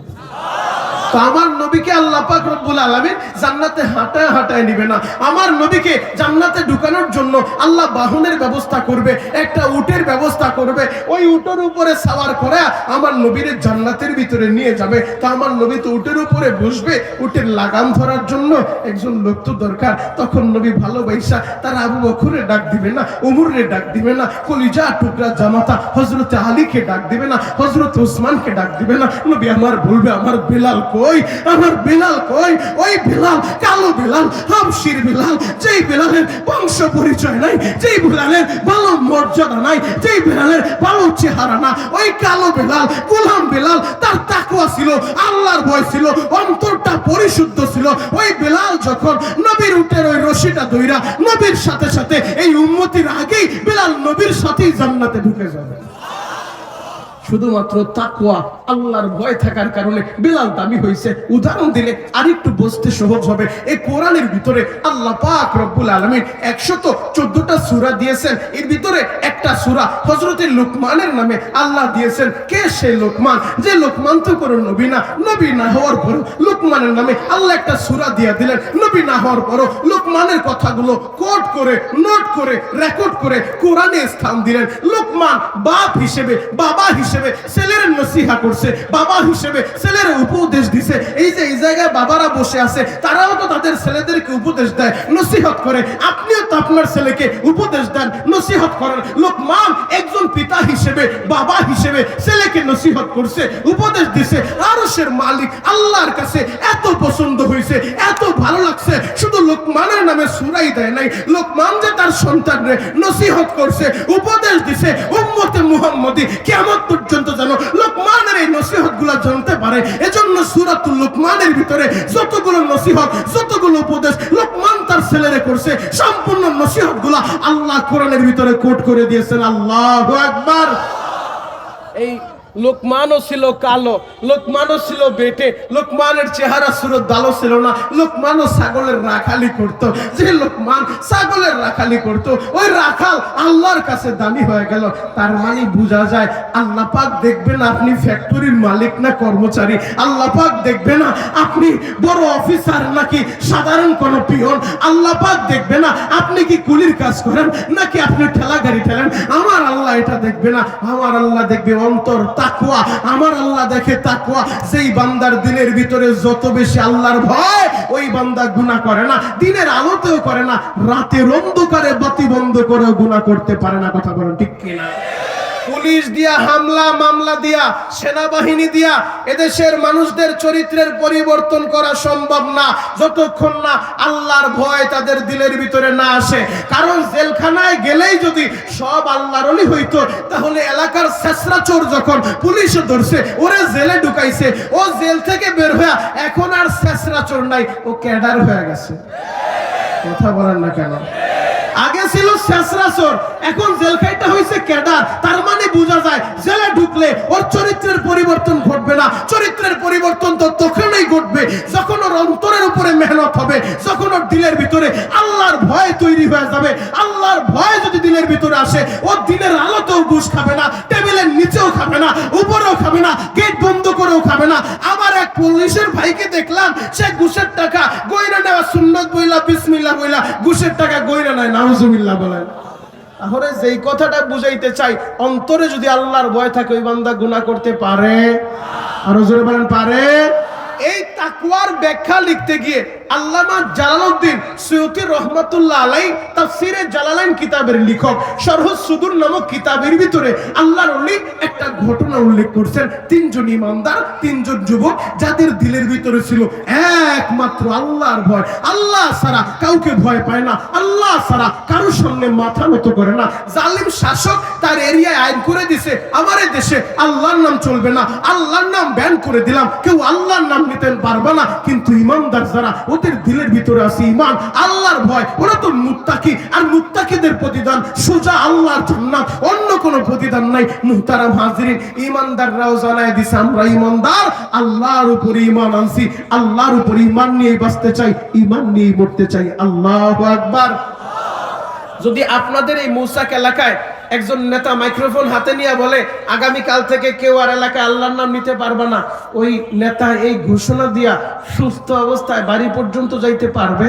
তো আমার নবীকে আল্লাহ পাক রব্বুল আলামিন জান্নাতে হাঁটায় হাঁটায় নিবে না। আমার নবীকে জান্নাতে ঢুকানোর জন্য আল্লাহ বাহনের ব্যবস্থা করবে, একটা উটের ব্যবস্থা করবে। ওই উটের উপরে সাওয়ার করে আমার নবীর জান্নাতের ভিতরে নিয়ে যাবে। তো আমার নবী তো উটের উপরে বসবে, উটের লাগাম ধরার জন্য একজন লোক তো দরকার। তখন নবী ভালোবাসা তার আবু বকরে ডাক দিবে না, উমরে ডাক দিবে না, কলিজা টুকরা জামাতা হযরত আলীকে ডাক দিবে না, হযরত ওসমানকে ডাক দিবে না। নবী আমার বলবে আমার বেলাল কই, আমার বেলাল কই? ওই বেলাল কালো বেলাল, হাবশির বেলাল, যেই বেলালের বংশ পরিচয় নাই, যেই বেলালের ভালো মর্যাদা নাই, যেই বেলালের ভালো চেহারা না, ওই কালো বেলাল, গোলাম বেলাল, তার তাকওয়া ছিল, আল্লাহর ভয় ছিল, অন্তরটা পরিশুদ্ধ ছিল। ওই বেলাল যখন নবীর উটের ওই রশিটা ধইরা নবীর সাথে সাথে এই উম্মতির আগেই বেলাল নবীর সাথেই জান্নাতে ঢুকে যাবে। শুধুমাত্র তাকওয়া, আল্লাহর ভয় থাকার কারণে বেলাল দামি হয়েছে। উদাহরণ দিলে আরেকটু বুঝতে সহজ হবে। এই কোরআনের ভিতরে আল্লাহ পাক রব্বুল আলামিন 114টা সূরা দিয়েছেন। এর ভিতরে একটা সূরা হযরত লুকমানের নামে আল্লাহ দিয়েছেন। কে সেই লুকমান? যে লুকমান তো কোনো নবী না, নবী না হওয়ার পর লুকমানের নামে আল্লাহ একটা সূরা দিয়ে দিলেন। নবী না হওয়ার পর লুকমানের কথাগুলো কোট করে, নোট করে, রেকর্ড করে কোরআনে স্থান দিলেন। লুকমান বাপ হিসেবে, বাবা হিসেবে ছেলের নসিহা করছে, বাবা হিসেবে ছেলের উপদেশ দিছে। এই যে এই জায়গায় বাবারা বসে আছে, তারাও তো তাদের ছেলেদেরকে উপদেশ দেয়, নসিহত করে। আপনিও তো আপনার ছেলেকে উপদেশ দেন, নসিহত করেন। লোকমান একজন পিতা হিসেবে, বাবা হিসেবে ছেলেকে নসিহত করছে, উপদেশ দিছে। আরশের মালিক আল্লাহর কাছে এত পছন্দ হয়েছে, এত ভালো লাগছে, শুধু লোকমানের নামে সূরাই দেয় নাই, লোকমান যে তার সন্তানরে নসিহত করছে, উপদেশ দিছে, উম্মতে মুহাম্মদী কিয়ামত পর্যন্ত যেন লোকমানের এই নসিহতগুলো জানতে পারে। এজন্য সূরাতুল লোকমানের ভিতরে যতগুলো নসিহত, যতগুলো উপদেশ লোকমান তার ছেলেরে করছে, সম্পূর্ণ নসিহতগুলো আল্লাহ কোরআনের ভিতরে কোট করে দিয়েছেন। আল্লাহু আকবার। এই লোকমানও ছিল কালো, লোকমানও ছিল বেটে, লোকমানের চেহারা সুরত ভালো ছিল না। লোকমানও ছাগলের রাখালি করত। যে লোকমান ছাগলের রাখালি করত, ওই রাখাল আল্লাহর কাছে দামি হয়ে গেল। তার মানে বোঝা যায় আল্লাহ পাক দেখবে না আপনি ফ্যাক্টরির মালিক না কর্মচারী, আল্লাহ পাক দেখবে না আপনি বড় অফিসার নাকি সাধারণ কোন পিয়ন, আল্লাহ পাক দেখবে না আপনি কি কুলির কাজ করেন নাকি আপনি ঠেলা গাড়ি ঠেলেন। আমার আল্লাহ এটা দেখবে না, আমার আল্লাহ দেখবে অন্তর, তাকওয়া। আমার আল্লাহ দেখে তাকওয়া। সেই বান্দার দিনের ভিতরে যত বেশি আল্লাহর ভয়, ওই বান্দা গুনাহ করে না, দিনের আলোতেও করে না, রাতের অন্ধকারে বাতি বন্ধ করেও গুনাহ করতে পারে না। কথা বলেন ঠিক কিনা? পুলিশ দিয়া, হামলা মামলা দিয়া, সেনাবাহিনী দিয়া এদেশের মানুষদের চরিত্রের পরিবর্তন করা সম্ভব না যতক্ষণ না আল্লাহর ভয় তাদের দিলের ভিতরে না আসে। কারণ জেলখানায় গেলেই যদি সব আল্লাহর ওলি হইতো, তাহলে এলাকার ছেসরা চোর যখন পুলিশে ধরছে, ওরে জেলে ঢুকাইছে, ও জেল থেকে বের হয়ে এখন আর ছেসরা চোর নাই, ও ক্যাডার হয়ে গেছে। কথা বলেন না কেন? আগে ছিল ছেসরা চোর, এখন জেলখাইটা হইছে ক্যাডার। তার মানে বোঝা যায় জেলে ঢুকলে ওর চরিত্রের পরিবর্তন ঘটবে না। চরিত্রের পরিবর্তন তো তখনই ঘটবে যখন ওর অন্তরের উপরে মেহনত হবে, যখন ওর দিলের ভিতরে আল্লাহর ভয় তৈরি হয়ে যাবে। আল্লাহর ভয় যদি দিলের ভিতরে আসে, ও দিনের আলোতেও ঘুষ খাবে না, টেবিলের নিচেও খাবে না, উপরেও খাবে না, গেট বন্ধ করেও খাবে না। আমার এক পুলিশের ভাইকে দেখলাম, সে ঘুষের টাকা গয়না নেওয়া সুন্নত বইলা, বিসমিল্লাহ বইলা ঘুষের টাকা গয়না নেয়। নাউজুবিল্লাহ বলেন। তাহলে যেই কথাটা বুঝাইতে চাই, অন্তরে যদি আল্লাহর ভয় থাকে, ওই বান্দা গুনাহ করতে পারে। আরো জোরে বলেন পারে। এই তাকওয়ার ব্যাখ্যা লিখতে গিয়ে আল্লামা জালালউদ্দিন সুয়ুতী রহমাতুল্লাহ আলাইহি তাফসীরে জালালাইন কিতাবের লেখক শরহুস সুদুর নামক কিতাবের ভিতরে আল্লাহর ওলি একটা ঘটনা উল্লেখ করছেন। তিনজন ইমানদার, তিনজন যুবক, যাদের দিলের ভিতরে ছিল একমাত্র আল্লাহর ভয়। আল্লাহ ছাড়া কাউকে ভয় পায় না, আল্লাহ ছাড়া কারোর সামনে মাথা নত করে না। জালিম শাসক তার এরিয়ায় আইন করে দিছে, আমার এই দেশে আল্লাহর নাম চলবে না, আল্লাহর নাম ব্যান করে দিলাম, কেউ আল্লাহর নাম নিতে পারবে না। কিন্তু ইমানদার যারা, ওদের দিলের ভিতরে আছে ঈমান, আল্লাহর ভয়, ওরা তো মুত্তাকি। আর মুত্তাকিদের প্রতিদান সোজা আল্লাহর জান্নাত, অন্য কোনো প্রতিদান নাই। মুহতারাম হাজিরিন, ঈমানদাররাও জানায় দিছে আমরা ঈমানদার, আল্লাহর উপর ঈমান আনছি, আল্লাহর উপর ঈমান নিয়ে বাঁচতে চাই, ঈমান নিয়ে মরতে চাই। আল্লাহু আকবার। যদি আপনাদের এই মৌসাক এলাকায় একজন নেতা মাইক্রোফোন হাতে নিয়ে বলে আগামী কাল থেকে কেউ আর এলাকায় আল্লাহর নাম নিতে পারবে না, ওই নেতা এই ঘোষণা দিয়া সুস্থ অবস্থায় বাড়ি পর্যন্ত যাইতে পারবে?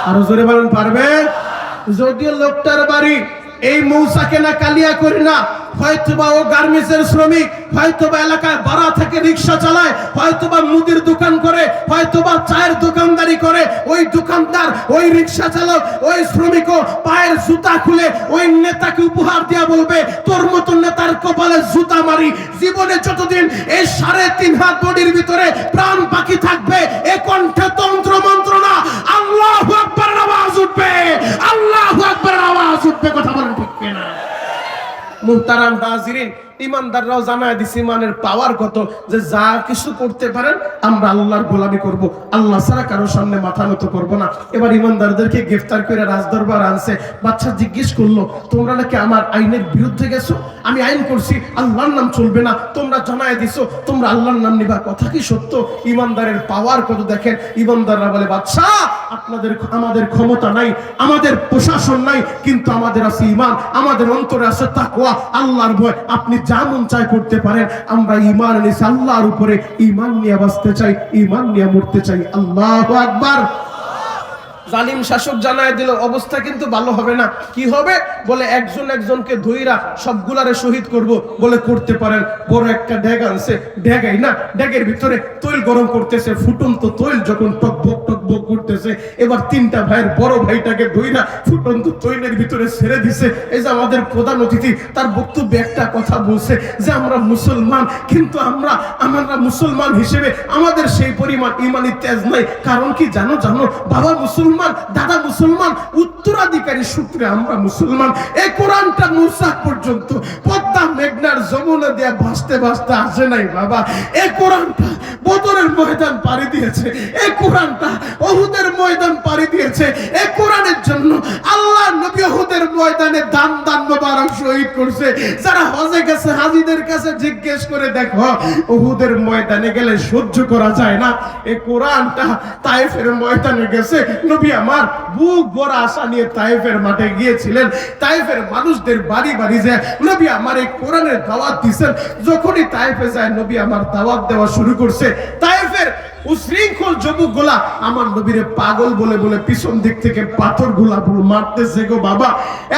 আরো জোরে বলেন পারবে? যদিও লোকটার বাড়ি এই মৌসাকে না কালিয়া করি না, হয়তোবা ও গার্মেন্টসের শ্রমিক, হয়তোবা এলাকায় ভাড়া থেকে রিক্সা চালায়, হয়তোবা মুদির দোকান করে, হয়তোবা চায়ের দোকানদারি করে, ওই দোকানদার, ওই রিক্সা চালক, ওই শ্রমিকও পায়ের জুতা খুলে ওই নেতাকে উপহার দিয়া বলবে, তোর মতো নেতার কপালে জুতা মারি। জীবনে যতদিন এই 3.5 হাত বডির ভিতরে প্রাণ বাকি থাকবে, এ কণ্ঠে তন্ত্র মন্ত্র না, আল্লাহু আকবারের আওয়াজ উঠবে, আল্লাহু আকবারের আওয়াজ উঠবে। কথা বলেন ঠিক কিনা? মুহতারাম হাজিরিন, ইমানদাররাও জানায় দিছে ইমানের পাওয়ার কত, যে যা কিছু করতে পারেন আমরা আল্লাহর গোলামি করব, আল্লাহ ছাড়া কারোর সামনে মাথা নত করব না। এবার ইমানদারদেরকে গ্রেফতার করে রাজদরবার আনছে। বাচ্চা জিজ্ঞেস করলো, তোমরা নাকি আমার আইনের বিরুদ্ধে গেছো? আমি আইন করছি আল্লাহর নাম চলবে না, তোমরা জানায় দিছো তোমরা আল্লাহর নাম নিবা, কথা কি সত্য? ইমানদারের পাওয়ার কত দেখেন। ইমানদাররা বলে, বাদশা আমাদের ক্ষমতা নাই, আমাদের প্রশাসন নাই, কিন্তু আমাদের আছে ঈমান, আমাদের অন্তরে আছে তাকওয়া, আল্লাহর ভয়। আপনি যা মন চায় করতে পারেন, আমরা ঈমান এনেছি আল্লাহর উপরে, ঈমান নিয়ে বাঁচতে চাই, ঈমান নিয়ে মরতে চাই। আল্লাহু আকবার। জালিম শাসক জানায় দিল, অবস্থা কিন্তু ভালো হবে না। কি হবে? বলে একজন একজনকে ধইরা সবগুলারে শহীদ করব। বলে করতে পারেন। বড় একটা ড্যাগ আনছে, ড্যাগাই না, ড্যাগের ভিতরে তৈল গরম করতেছে, ফুটন্ত তৈল যখন টকবক টকবক করতেছে, এবার 3টা ভাইয়ের বড় ভাইটাকে ধইরা ফুটন্ত তৈলের ভিতরে ছেড়ে দিছে। এই যে আমাদের প্রধান অতিথি, তার বক্তব্যে একটা কথা বলছে যে আমরা মুসলমান, কিন্তু আমরা মুসলমান হিসেবে আমাদের সেই পরিমাণ ইমানি তেজ নাই। কারণ কি জানো? বাবা মুসলমান, দাদা মুসলমান, উত্তরাধিকারী সূত্রে আমরা মুসলমান। এই কোরআনটা মুসা পর্যন্ত পদ্মা মেঘনার যমুনা দিয়া ভাসতে ভাসতে আসে নাই বাবা। এই কোরআনটা বদরের ময়দান পাড়ি দিয়েছে, এই কোরআনটা উহুদের ময়দান পাড়ি দিয়েছে। এই কোরআনের জন্য আল্লাহ নবী উহুদের ময়দানে দান দান মোবারক শহীদ করছে। যারা হজে গেছে হাজীদের কাছে জিজ্ঞেস করে দেখো, উহুদের ময়দানে গেলে সহ্য করা যায় না, এই কোরআনটা তায়েফের ময়দানে গেছে। নবী আমার বুক ভরা আশা নিয়ে তায়েফের মাঠে গিয়েছিলেন। তায়েফের মানুষদের বাড়ি বাড়ি যায় নবী আমার এই কোরআনের দাওয়াত দিয়েছেন। যখনই তায়েফে যায় নবী আমার দাওয়াত দেওয়া শুরু করছে। তায়েফের উশৃঙ্খল যুবকগুলা আমার নবীরে পাগল বলে বলে পিছন দিক থেকে পাথর গুলা মারতেছে গো বাবা।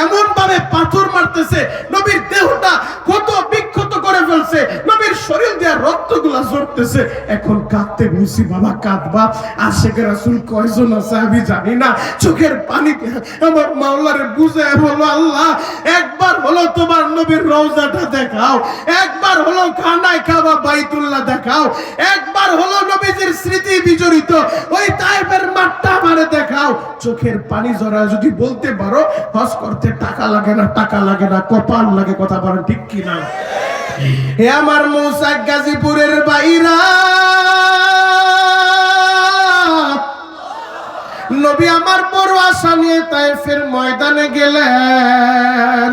এমন ভাবে পাথর মারতেছে নবীর দেহটা কত বিক্ষত করে ফেলছে, নবীর শরীর দিয়ে রক্তগুলা ঝরতেছে। এখন কাঁদতে বলছি বাবা, কাঁদবা। আশিকে রাসূল কয়জন আছে আমি জানি না, চোখের পানি দিয়ে আমার মাওলারে বুঝায় বলো, আল্লাহ একবার হলো তোমার নবীর রওজাটা দেখাও, একবার হলো খানায় কাবা বাইতুল্লাহ দেখাও, একবার হলো নবীজির স্মৃতি বিজড়িত ওই তায়েফের মাঠটা আমারে দেখাও। চোখের পানি ঝরা যদি বলতে পারো, হজ করতে টাকা লাগে না, টাকা লাগে না, কপাল লাগে। কথা বলেন ঠিক কি না? হে আমার মুসা গাজীপুরের বাইরা, নবী আমার বড় আশা নিয়ে তায়েফের ময়দানে গেলেন।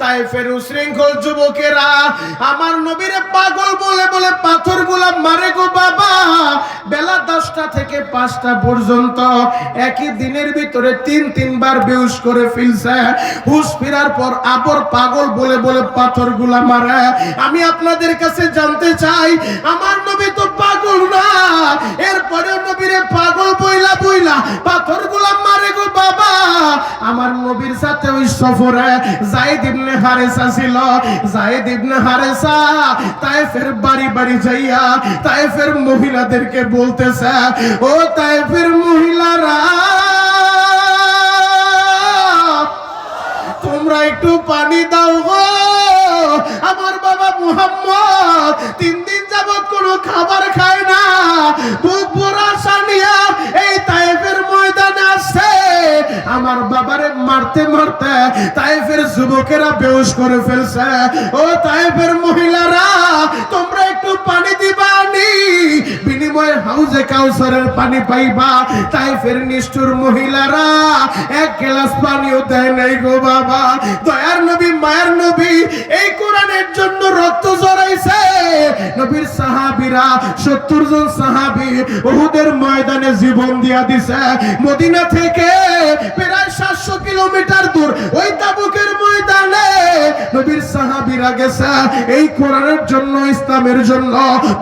তায়েফের উশৃঙ্খল যুবকেরা আমার নবীরে পাগল বলে বলে পাথরগুলা মারে গো বাবা। বেলা 10টা থেকে 5টা পর্যন্ত একই দিনের ভিতরে 3-3 বার বেহুশ করে ফেলছে। হুশ ফেরার পর আবার পাগল বলে বলে পাথরগুলা মারে। আমি আপনাদের কাছে জানতে চাই, আমার নবী তো পাগল না, এরপরে নবীরে পাগল বইলা বইলা পাথরগুলা মারে গো বাবা। আমার নবীর সাথে ওই সফরে যায়েদ ইবনে হারেসা ছিল। যায়েদ ইবনে হারেসা তায়েফের বাড়ি বাড়ি যাইয়া তায়েফের মহিলাদেরকে বলতেছে, ও তায়েফের মহিলারা, তোমরা একটু পানি দাও গো। আমার বাবা মুহাম্মদ 3 দিন যাবত কোনো খাবার খায় না, বুক ভরা আশা নিয়ে এই তায়েফের ময়দানে আসছে। আমার বাবারে মারতে মারতে তায়েফের যুবকেরা বেহুশ করে ফেলছে। ও তায়েফের মহিলারা, তোমরা একটু পানি দিবানি, বিনিময়ে হাউজে কাউসারের পানি পাইবা। তায়েফের নিষ্ঠুর মহিলারা 1 গ্লাস পানিও দেয় নাই গো বাবা। দয়ার নবী মায়ের নবী এই কোরআনের জন্য রক্ত ঝরাইছে। নবীর সাহাবীরা 70 জন সাহাবী উহুদের ময়দানে জীবন দিয়া দিছে। মদিনা থেকে প্রায় 700 কিলোমিটার দূর ওই তাবুকের ময়দানে নবীর সাহাবীরা গেছে এই কোরআনের জন্য, ইসলামের জন্য।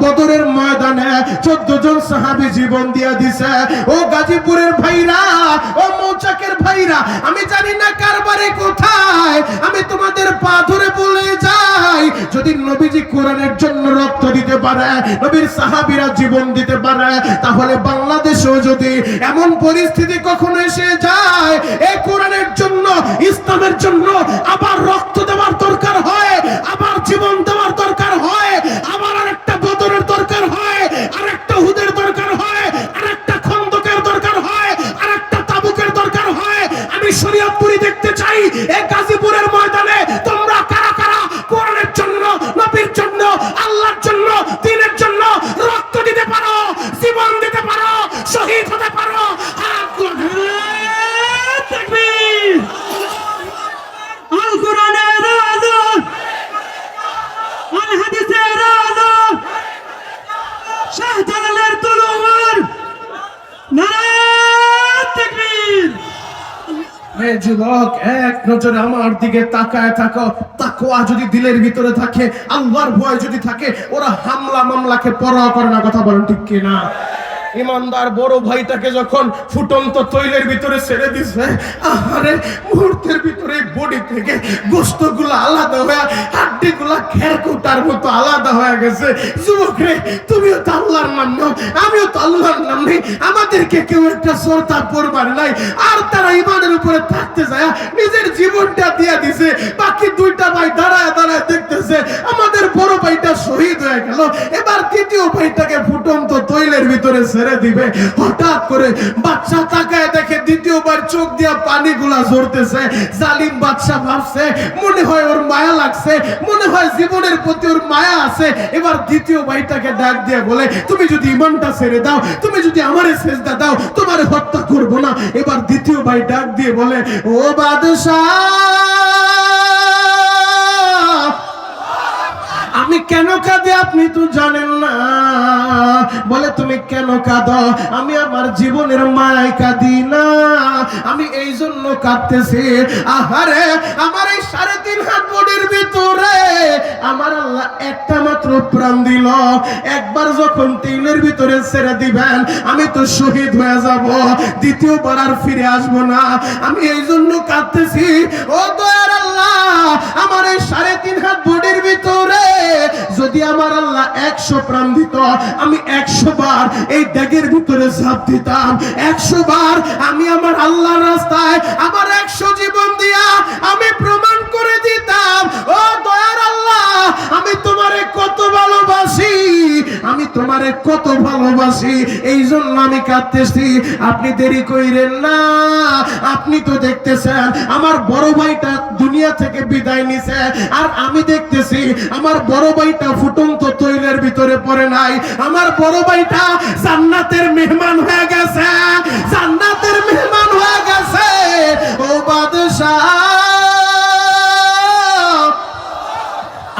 বদরের ময়দানে 14 জন সাহাবী জীবন দিয়া দিছে। ও গাজীপুরের ভাইরা, ও মৌচাকের ভাইরা, আমি জানি না কার বাড়ি কোথায়, আমি তোমাদের পা ধরে বলে যাই, যদি নবীজি কোরআনের জন্য রক্ত দিতে পারে, নবীর সাহাবীরা জীবন দিতে পারে, তাহলে বাংলাদেশেও যদি এমন পরিস্থিতি কখনো এসে যায়, এই কোরআনের জন্য, ইসলামের জন্য আবার রক্ত দেওয়ার দরকার হয়, আবার জীবন দেওয়ার দরকার হয়, আবার আরেকটা বদরের দরকার হয়, আরেকটা উহুদের দরকার হয়, আরেকটা খন্দকের দরকার হয়, আরেকটা তাবুকের দরকার হয়। আমি শরীয়তপুরি দেখতে চাই এই গাজীপুরের ময়দানে তোমরা কারা কারা কোরআনের জন্য, নবীর জন্য, আল্লাহর জন্য, দ্বীনের জন্য রক্ত দিতে পারো, জীবন দিতে পারো, শহীদ হতে পারো। তাকবীর! আল কোরআনের আলো, আল হাদিসের আলো, শাহজালালের তলোয়ার, নারায়ে তাকবীর! হে যুবক, এক নজরে আমার দিকে তাকায় থাকো। তাকওয়া যদি দিলের ভিতরে থাকে, আল্লাহর ভয় যদি থাকে, ওরা হামলা মামলাকে পরোয়া করে না। কথা বলেন ঠিক কি না? ইমানদার বড় ভাইটাকে যখন ফুটন্ত তৈলের ভিতরে ছেড়ে দিছে, আরে মুহূর্তের ভিতরে বডি থেকে গোশতগুলো আলাদা হয়ে, হাড্ডিগুলো খেরকুটার মতো আলাদা হয়ে গেছে। যুবক রে, তুমিও তো আল্লাহর নাম নাও, আমিও তো আল্লাহর নাম নেই, আমাদেরকে কেউ একটা সরতা পড়বার নাই। আর তারা ইমানের উপরে থাকতে যায় নিজের জীবনটা দিয়া দিছে। বাকি 2টা ভাই দাঁড়ায় দাঁড়ায় দেখতেছে আমাদের বড় ভাইটা শহীদ হয়ে গেল, এবার 3য় ভাইটাকে ফুটন্ত তৈলের ভিতরে ছেড়ে দিবে। হঠাৎ করে বাচ্চা তাকায় দেখে 2য়বার চোখ দিয়া পানিগুলা ঝরতেছে। জালিম বাদশা ভাবছে মনে হয় ওর মায়া লাগছে, মনে হয় জীবনের প্রতি ওর মায়া আছে। এবার দ্বিতীয় ভাইটাকে ডাক দিয়ে বলে, তুমি যদি ইমানটা ছেড়ে দাও, তুমি যদি আমারে সেজদা দাও, তোমারে হত্যা করব না। এবার দ্বিতীয় ভাই ডাক দিয়ে বলে, ও বাদশাহ, আমি কেন কাঁদি আপনি তো জানেন না। বলে, তুমি কেন কাঁদো? আমি আমার জীবনের মায় কাঁদি না, আমি এই জন্য কাঁদতেছি, আহারে আমার এই 3.5 হাত বডির ভিতরে আমার আল্লাহ একটা মাত্র প্রাণ দিল। একবার যখন তিলের ভিতরে ছেড়ে দিবেন, আমি তো শহীদ হয়ে যাব, দ্বিতীয়বার আর ফিরে আসবো না। আমি এই জন্য কাঁদতেছি। ও দয়ার আল্লাহ, আমার এই 3.5 হাত বডির ভিতরে যদি আমার আল্লাহ 100 প্রাণ দিত, আমি 100 বার এই ড্যাগের ভিতরে ঝাঁপ দিতাম, 100 বার আমি আমার আল্লাহর রাস্তায় আমার 100 জীবন দিয়া আমি প্রমাণ করে দিতাম, ও দয়ার আল্লাহ, আমি তোমারে কত ভালোবাসি, আমি তোমারে কত ভালোবাসি। এই জন্য আমি কাঁদতেছি। আপনি দেরি কইরেন না, আপনি তো দেখতেছেন আমার বড় ভাইটা দুনিয়া থেকে বিদায় নিছে, আর আমি দেখতেছি আমার বড় ভাইটা ফুটন্ত তৈলের ভিতরে পড়ে নাই, আমার বড় ভাইটা জান্নাতের মেহমান হয়ে গেছে, জান্নাতের মেহমান হয়ে গেছে। ও বাদশাহ,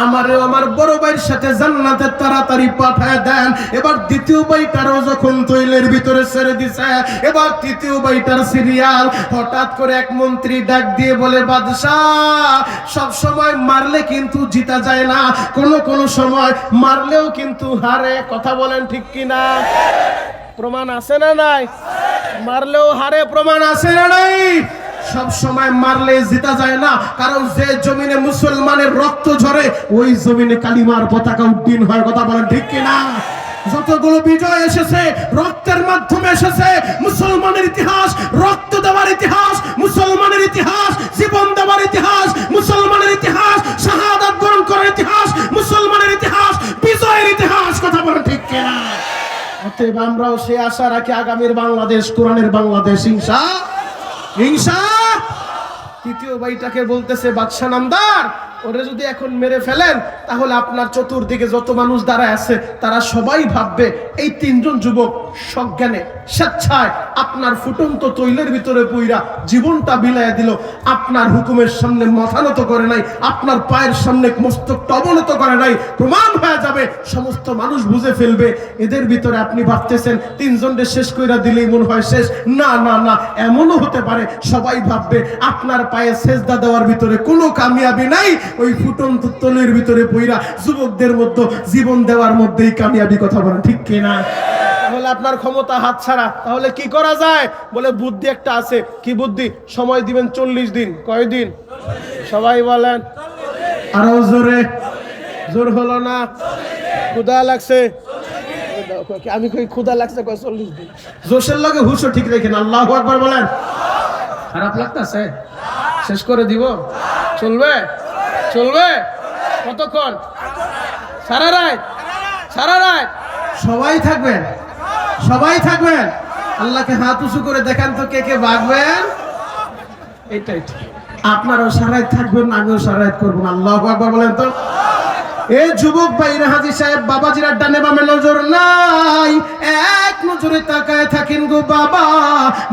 আমারে আমার বড় ভাইয়ের সাথে জান্নাতে তাড়াতাড়ি পাঠায় দেন। এবার দ্বিতীয় ভাইটারও যখন তৈলের ভিতরে ছেড়ে দিছে, এবার তৃতীয় ভাইটার সিরিয়াল। হঠাৎ করে এক মন্ত্রী ডাক দিয়ে বলে, বাদশাহ, সব সময় মারলে কিন্তু জিতা যায় না, কোন সময় মারলেও কিন্তু হারে। কথা বলেন ঠিক কিনা? প্রমাণ আছে না নাই? মারলেও হারে, প্রমাণ আছে না নাই? সব সময় মারলে জিতা যায় না, কারণ যে জমিনে মুসলমানের রক্ত ঝরে ওই জমিনে কালিমার পতাকা উড্ডীন হয়। কথা বলেন ঠিক কিনা? যতগুলো বিজয় এসেছে রক্তের মাধ্যমে এসেছে। মুসলমানের ইতিহাস রক্ত দেওয়ার ইতিহাস, মুসলমানের ইতিহাস জীবন দেওয়ার ইতিহাস, মুসলমানের ইতিহাস শাহাদাত বরণ করার ইতিহাস, মুসলমানের ইতিহাস বিজয়ের ইতিহাস। কথা বলেন ঠিক কিনা? অতএব আমরাও সে আশা রাখি, আগামীর বাংলাদেশ কোরআনের বাংলাদেশ। হিংসা। তৃতীয় ভাইটাকে বলতেছে, বাদশা নামদার, ওরে যদি এখন মেরে ফেলেন তাহলে আপনার চতুর্দিকে যত মানুষ দাঁড়ায় আছে তারা সবাই ভাববে এই 3 জন যুবক সজ্ঞানে স্বেচ্ছায় আপনার ফুটন্ত তৈলের ভিতরে পুইরা জীবনটা বিলাইয়া দিল, আপনার হুকুমের সামনে মাথা নত করে নাই, আপনার পায়ের সামনে মস্তকটা অবনত করে নাই, প্রমাণ হয়ে যাবে, সমস্ত মানুষ বুঝে ফেলবে। এদের ভিতরে আপনি ভাবতেছেন 3 জনকে শেষ কইরা দিলেই মনে হয় শেষ। না না না, এমনও হতে পারে সবাই ভাববে আপনার পায়ে সেজদা দেওয়ার ভিতরে কোনো কামিয়াবি নাই, ওই ফুটন্ত তৈলের ভিতরে পইরা যুবকদের মধ্যে জীবন দেওয়ার মধ্যেই কামিয়াবি। কথা বলেন ঠিক কিনা? তাহলে আপনার ক্ষমতা হাতছাড়া, তাহলে কি করা যায়? বলে, বুদ্ধি একটা আছে। কি বুদ্ধি? সময় দিবেন 40 দিন। কয়দিন? সবাই বলেন আরো জোরে। জোর হলো না? ক্ষুধা লাগছে? আমি কই ক্ষুধা লাগছে, কয় 40 দিন। জোশের লগে হুশও ঠিক রেখেন। আল্লাহু আকবার বলেন। খারাপ লাগতেছে? শেষ করে দিব? চলবে? চলবে? কতক্ষণ? সারা রাত? সারা রাত? সবাই থাকবেন? সবাই থাকবেন? আল্লাহকে হাত উঁচু করে দেখান তো কে কে ভাগবেন। এইটাই ঠিক। আপনারাও সারা রাত থাকবেন, আমিও সারা রাত করবো। আল্লাহু আকবার বলেন তো। এ যুবক ভাইরা, হাজী সাহেব, বাবাজিরা ডানে বামে নজর নাই, এক নজরে তাকায় থাকেন গো বাবা।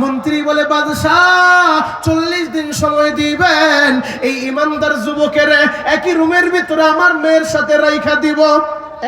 মন্ত্রী বলে, বাদশাহ 40 দিন সময় দিবেন, এই ইমানদার যুবকের একই রুমের ভিতরে আমার মেয়ের সাথে রাইখা দিব।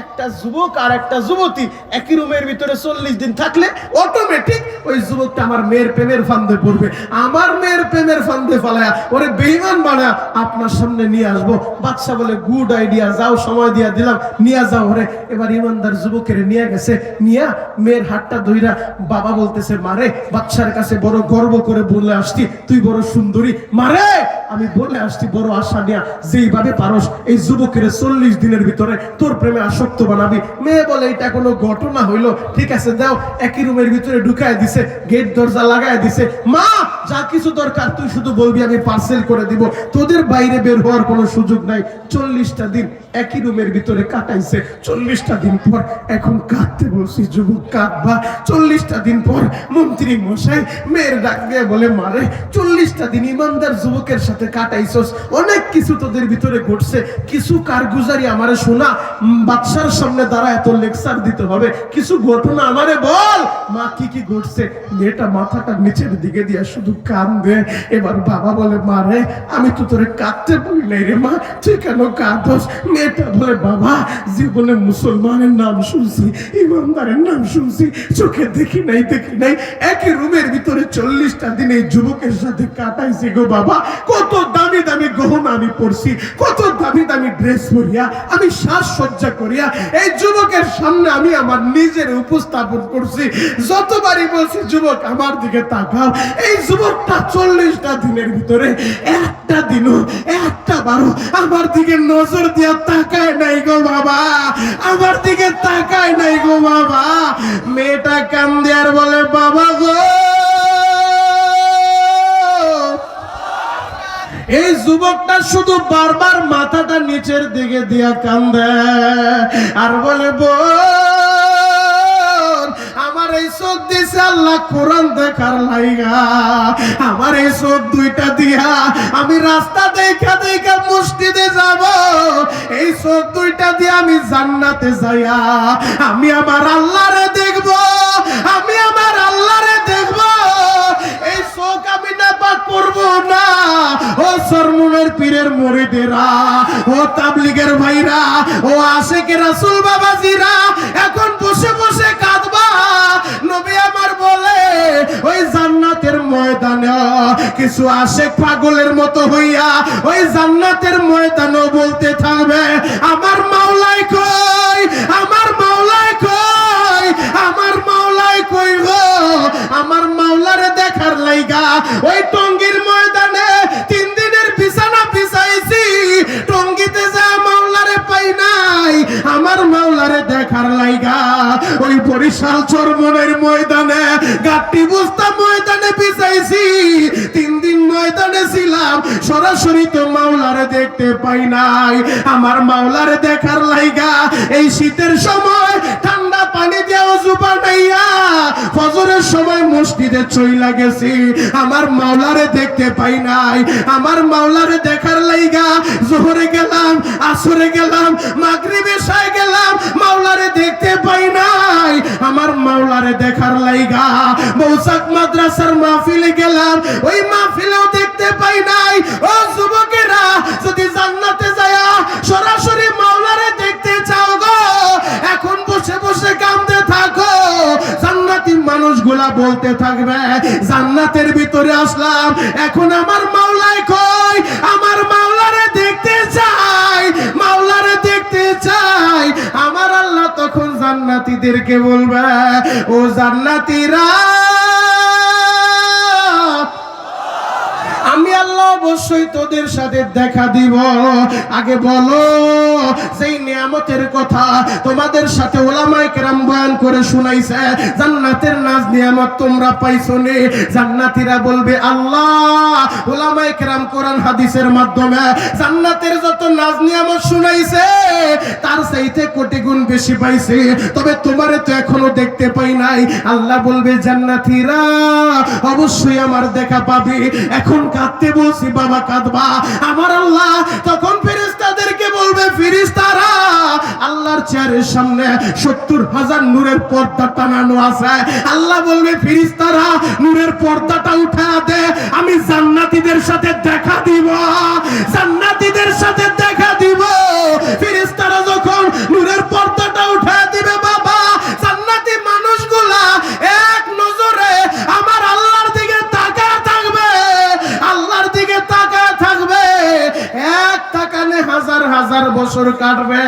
একটা যুবক আর একটা যুবতী একই রুমের ভিতরে 40 দিন থাকলে অটোমেটিক ওই যুবকটা আমার মেয়ের প্রেমের ফান্দে পড়বে, আমার মেয়ের প্রেমের ফান্দে ফালায়া ওরে বেঈমান বানায়া আপনার সামনে নিয়ে আসবো। বাদশা বলে, গুড আইডিয়া, যাও, সময় দিয়া দিলাম, নিয়ে যাও ওরে। এবার ইমানদার যুবকের নিয়ে গেছে, নিয়া মেয়ের হাতটা ধইরা বাবা বলতেছে, মারে, বাদশার কাছে বড় গর্ব করে বলে আসছি তুই বড় সুন্দরী, মারে আমি বলে আসছি বড় আশা নিয়া, যেইভাবে পারস এই যুবকের 40 দিনের ভিতরে তোর প্রেমে আসক্ত বানাবি। মেয়ে বলে, এটা কোনো ঘটনা হইলো? ঠিক আছে, দাও। একই রুমের ভিতরে ঢুকায় দিছে, গেট দরজা লাগায় দিছে। মা যা কিছু দরকার তুই শুধু বলবি, আমি পার্সেল করে দিব। তোদের বাইরে বের হওয়ার কোনো সুযোগ নাই। 40টা দিন একই রুমের ভিতরে কাটাইছে। 40টা দিন পর এখন কাঁদতে বলছি, যুবক কাঁদবা। 40টা দিন পর মন্ত্রী মশাই মেয়ের ডাক দিয়ে বলে, মারে 40টা দিন ইমানদার যুবকের সাথে কাটাইছস, অনেক কিছু তোদের ভিতরে ঘটছে, কিছু কারগুজারি আমারে শোনা, বাদশার সামনে দাঁড়া এত লেকচার দিতে হবে, কিছু ঘটনা আমারে বল। মা কি কি ঘটছে? মেয়েটা মাথাটা নিচের দিকে দিয়া শুধু কান্দে। এবার বাবা বলে, মারে আমি তো তোরে কাঁদতে বলি নাই রে মা, তুই কেন কাঁদস? মেয়েটা বলে, বাবা জীবনে মুসলমানের নাম শুনছি, ইমানদারের নাম শুনছি, চোখে দেখি নাই একই রুমের ভিতরে 40টা দিন এই যুবকের সাথে কাটাইছি গো বাবা। কত দামি দামি গহনা আমি পরছি, কত দামি দামি ড্রেস পরিয়া, আমি সাজসজ্জা করিয়া এই যুবকের সামনে আমি আমার নিজের উপস্থাপন করছি। যতবারই বলছি, যুবক আমার দিকে তাকাও, এই যুবকটা 40টা দিনের ভিতরে একটা দিনও একটা বারো আমার দিকে নজর দিয়া তাকায় নাই গো বাবা, আমার দিকে তাকায় নাই গো বাবা। মেয়েটা কান্দে আর বলে, বাবা গো, এই যুবকটা শুধু বারবার মাথাটা নিচের দিকে দিয়া কান্দে আর বলে, বোন আমার এই চোখ দিছে আল্লাহ কোরআন দেখার লাইগা, আমার এই চোখ দুইটা দিয়া আমি রাস্তা দেখা দেখা মসজিদে যাব, এই চোখ দুইটা দিয়া আমি জান্নাতে যাইয়া আমি আমার আল্লাহরে দেখব, আমি আমার আল্লাহরে দেখব। এই চোখ আমি না পাক করব না। ও সরমুনের পীরের মুরিদেরা, ও তাবলীগের ভাইরা, ও আশিকে রাসূল বাবাজিরা, এখন বসে বসে কাঁদবা। নবী আমার বলে, ওই জান্নাতের ময়দানে কিছু আশিক পাগলের মতো হইয়া ওই জান্নাতের ময়দানে বলতে থাকবে, আমার মাওলাই কই, আমার মাওলাই কই, আমার মাওলাই কই গো। আমার মাওলারে দেখার লাইগা ওই টঙ্গীর ময়দানে 3 দিনের বিছানা বিছাইছি, টঙ্গীতে যা মাওলারে পাই নাই, আমার মাওলারে দেখার লাইগা ওই বরিশাল চরমনের ময়দানে গাট্টি বুস্তা ময়দানে বিছাইছি। 3 দিন ময়দানে ছিলাম, সরাসরি তো মাওলারে দেখতে পাই নাই। আমার মাওলারে দেখার লাইগা এই শীতের সময় ঠান্ডা পানি দিয়ে ওযু বানাইয়া ফজরের সময় মসজিদে চইলা গেছি, আমার মাওলারে দেখতে পাই নাই। আমার মাওলারে দেখার লাইগা জোহরে গেলাম, আসরে গেলাম, মাগরিবে এশায় গেলাম, মাওলারে দেখতে পাই নাই। আমার মাওলারে দেখার লাইগা মৌসাক মাদ্রাসার মাহফিলে গেলাম, ওই মাহফিলেও দেখতে পাই নাই। ও যুবকেরা, যদি জান্নাতে যায়া সরাসরি মাওলারে দেখতে চাও গো, এখন বসে বসে কাঁদতে থাকো। জান্নাতি মানুষগুলা বলতে থাকবে, জান্নাতের ভিতরে আসলাম, এখন আমার মাওলাই কই, আমার মাওলারে দেখতে চাই, মাওলারে দেখতে চাই। আমার আল্লাহ তখন জান্নাতীদেরকে বলবে, ও জান্নাতীরা, আমি আল্লাহ অবশ্যই তোদের সাথে দেখা দিব। আগে বলো, সেই নিয়ামতের কথা তোমাদের সাথে উলামায়ে কেরাম বয়ান করে শুনাইছে, জান্নাতের নাজ নিয়ামত তোমরা পাইছো নে? জান্নাতীরা বলবে, আল্লাহ উলামায়ে কেরাম কোরআন হাদিসের মাধ্যমে জান্নাতের যত নাজ নিয়ামত শুনাইছে তার চাইতে কোটি গুণ বেশি পাইছে, তবে তোমারে তো এখনো দেখতে পাই নাই। আল্লাহ বলবে, জান্নাতীরা অবশ্যই আমার দেখা পাবে। এখন কাঁদতে বলছি বাবা, কাঁদবা। আমার আল্লাহ তখন ফেরেশতাদেরকে বলবে, ফেরেশতারা, আল্লাহর চেয়ারের সামনে 70,000 নূরের পর্দা টানানো আছে। আল্লাহ বলবে, ফেরেশতারা নূরের পর্দাটা উঠা দে, আমি জান্নাতীদের সাথে দেখা দিব, জান্নাতীদের সাথে দেখা দিব। ফেরেশতারা যখন নূরের পর্দাটা উঠা দিবে বাবা, জান্নাতি মানুষগুলা এক নজরে আমার আল্লাহর দিকে তাকায় থাকবে, আল্লাহর দিকে তাকায় থাকবে। এক তাকানে হাজার হাজার বছর কাটবে,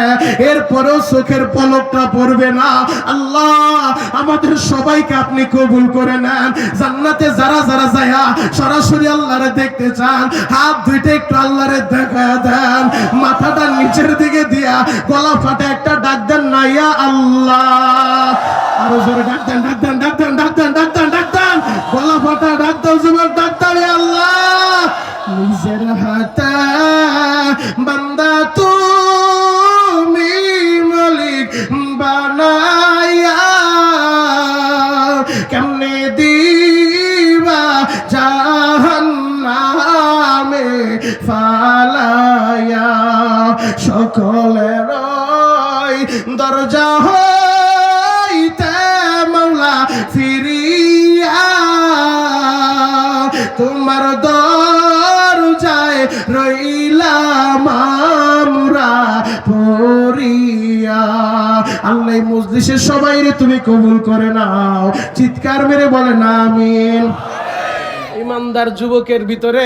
এরপরেও চোখের পলকটা পড়বে না। আল্লাহ আমাদের সবাইকে আপনি কবুল করে নেন। জান্নাতে যারা যারা যায় সরাসরি আল্লাহরে দেখতে চান, হাত দুইটা একটু আল্লাহরে দেখায় দেন, মাথাটা নিচের দিকে দিয়া গলা ফাটে একটা ডাক দেন না, ইয়া আল্লাহ। আরো জোরে ডাক দেন, ডাক দেন, ডাক দেন, ডাক দেন, ডাক দেন, ডাক দেন, গলা ফাটা ডাক দাও, যুবক ডাক দাও, সকলে রয় দরজা হইতে মাওলা ফিরিয়া তোমার দরজায় রইলাম আমরা পড়িয়া। আল্লাহ মজলিসের সবাইরে তুমি কবুল করে নাও, চিৎকার মেরে বলেন আমিন। ইমানদার যুবকের ভিতরে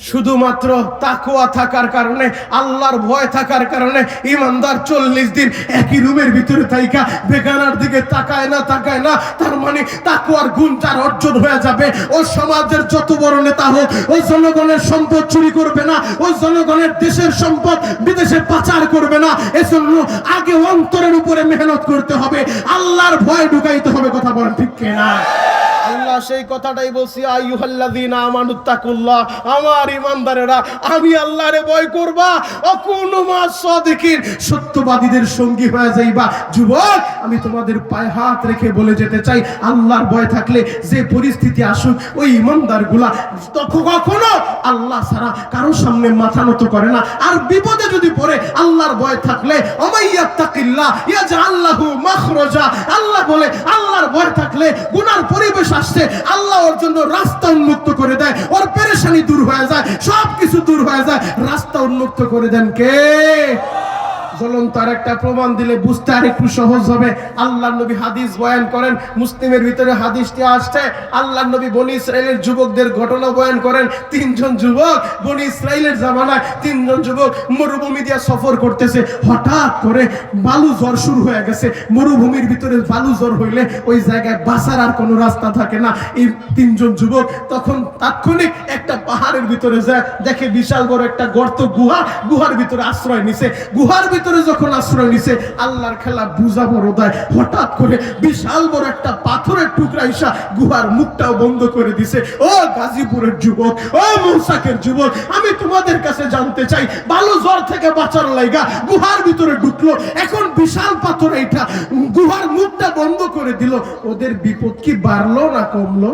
শুধুমাত্র তাকওয়া থাকার কারণে, আল্লাহর ভয় থাকার কারণে ইমানদার 40 দিন একই রুমের ভিতরে থাইকা বেগানার দিকে তাকায় না। তার মানে তাকওয়ার গুণ তার অর্জন হয়ে যাবে। ও সমাজের যত বড় নেতা হোক, ও জনগণের সম্পদ চুরি করবে না, ও জনগণের দেশের সম্পদ বিদেশে পাচার করবে না। এজন্য আগে অন্তরের উপরে মেহনত করতে হবে, আল্লাহর ভয় ঢুকাইতে হবে। কথা বলেন ঠিক কিনা? আল্লাহ সেই কথাটাই বলছি, আইয়ুহাল্লাযীনা আমানুত্তাকুল্লাহ, আমার ঈমানদারেরা আমি আল্লাহরে ভয় করবা, অকুনু মাস সাদিকিন, সত্যবাদীদের সঙ্গী হয়ে যাইবা। যুবক, আমি তোমাদের পায়ে হাত রেখে বলে যেতে চাই, আল্লাহর ভয় থাকলে যে পরিস্থিতি আসুক, ওই ঈমানদারগুলা কখনো আল্লাহ ছাড়া কারো সামনে মাথা নত করে না। আর বিপদে যদি পড়ে আল্লাহর ভয় থাকলে, ওমাইয়াত্তাকিল্লাহ ইয়াজআল লাহু মাখরাজা, আল্লাহ বলে আল্লাহর ভয় থাকলে গুনার পরিবেশ আসছে, আল্লাহ ওর জন্য রাস্তা উন্মুক্ত করে দেয়, ওর পেরেশানি দূর হয়ে যায়, সবকিছু দূর হয়ে যায়, রাস্তা উন্মুক্ত করে দেন কে? জ্বলন্ত আর একটা প্রমাণ দিলে বুঝতে আর একটু সহজ হবে। আল্লাহর নবী হাদিস বয়ান করেন, মুসলিমের ভিতরে হাদিসটি আসছে। আল্লাহর নবী বনি ইসরাইলের যুবকদের ঘটনা বয়ান করেন। 3 জন যুবক, বনি ইসরাইলের জামানায় 3 জন যুবক মরুভূমি দিয়ে সফর করতেছে। হঠাৎ করে বালু ঝড় শুরু হয়ে গেছে। মরুভূমির ভিতরে বালু ঝড় হইলে ওই জায়গায় বাঁচার আর কোনো রাস্তা থাকে না। এই 3 জন যুবক তখন তাৎক্ষণিক একটা পাহাড়ের ভিতরে যায়, দেখে বিশাল বড় একটা গর্ত, গুহার ভিতরে আশ্রয় নিছে। গুহার ভিতরে যখন আশ্রয় নিছে, আল্লাহর খেলা বুঝা বড় দেয়। হঠাৎ করে বিশাল বড় একটা পাথরের টুকরা এসে গুহার মুখটাও বন্ধ করে দিছে। ও গাজীপুরের যুবক, ও মৌসাকের যুবক, আমি তোমাদের কাছে জানতে চাই, বালু ঝড় থেকে বাঁচার লাইগা গুহার ভিতরে ঢুকলো, এখন বিশাল পাথর এইটা গুহার মুখটা বন্ধ করে দিল, ওদের বিপদ কি বাড়লো না কমলো?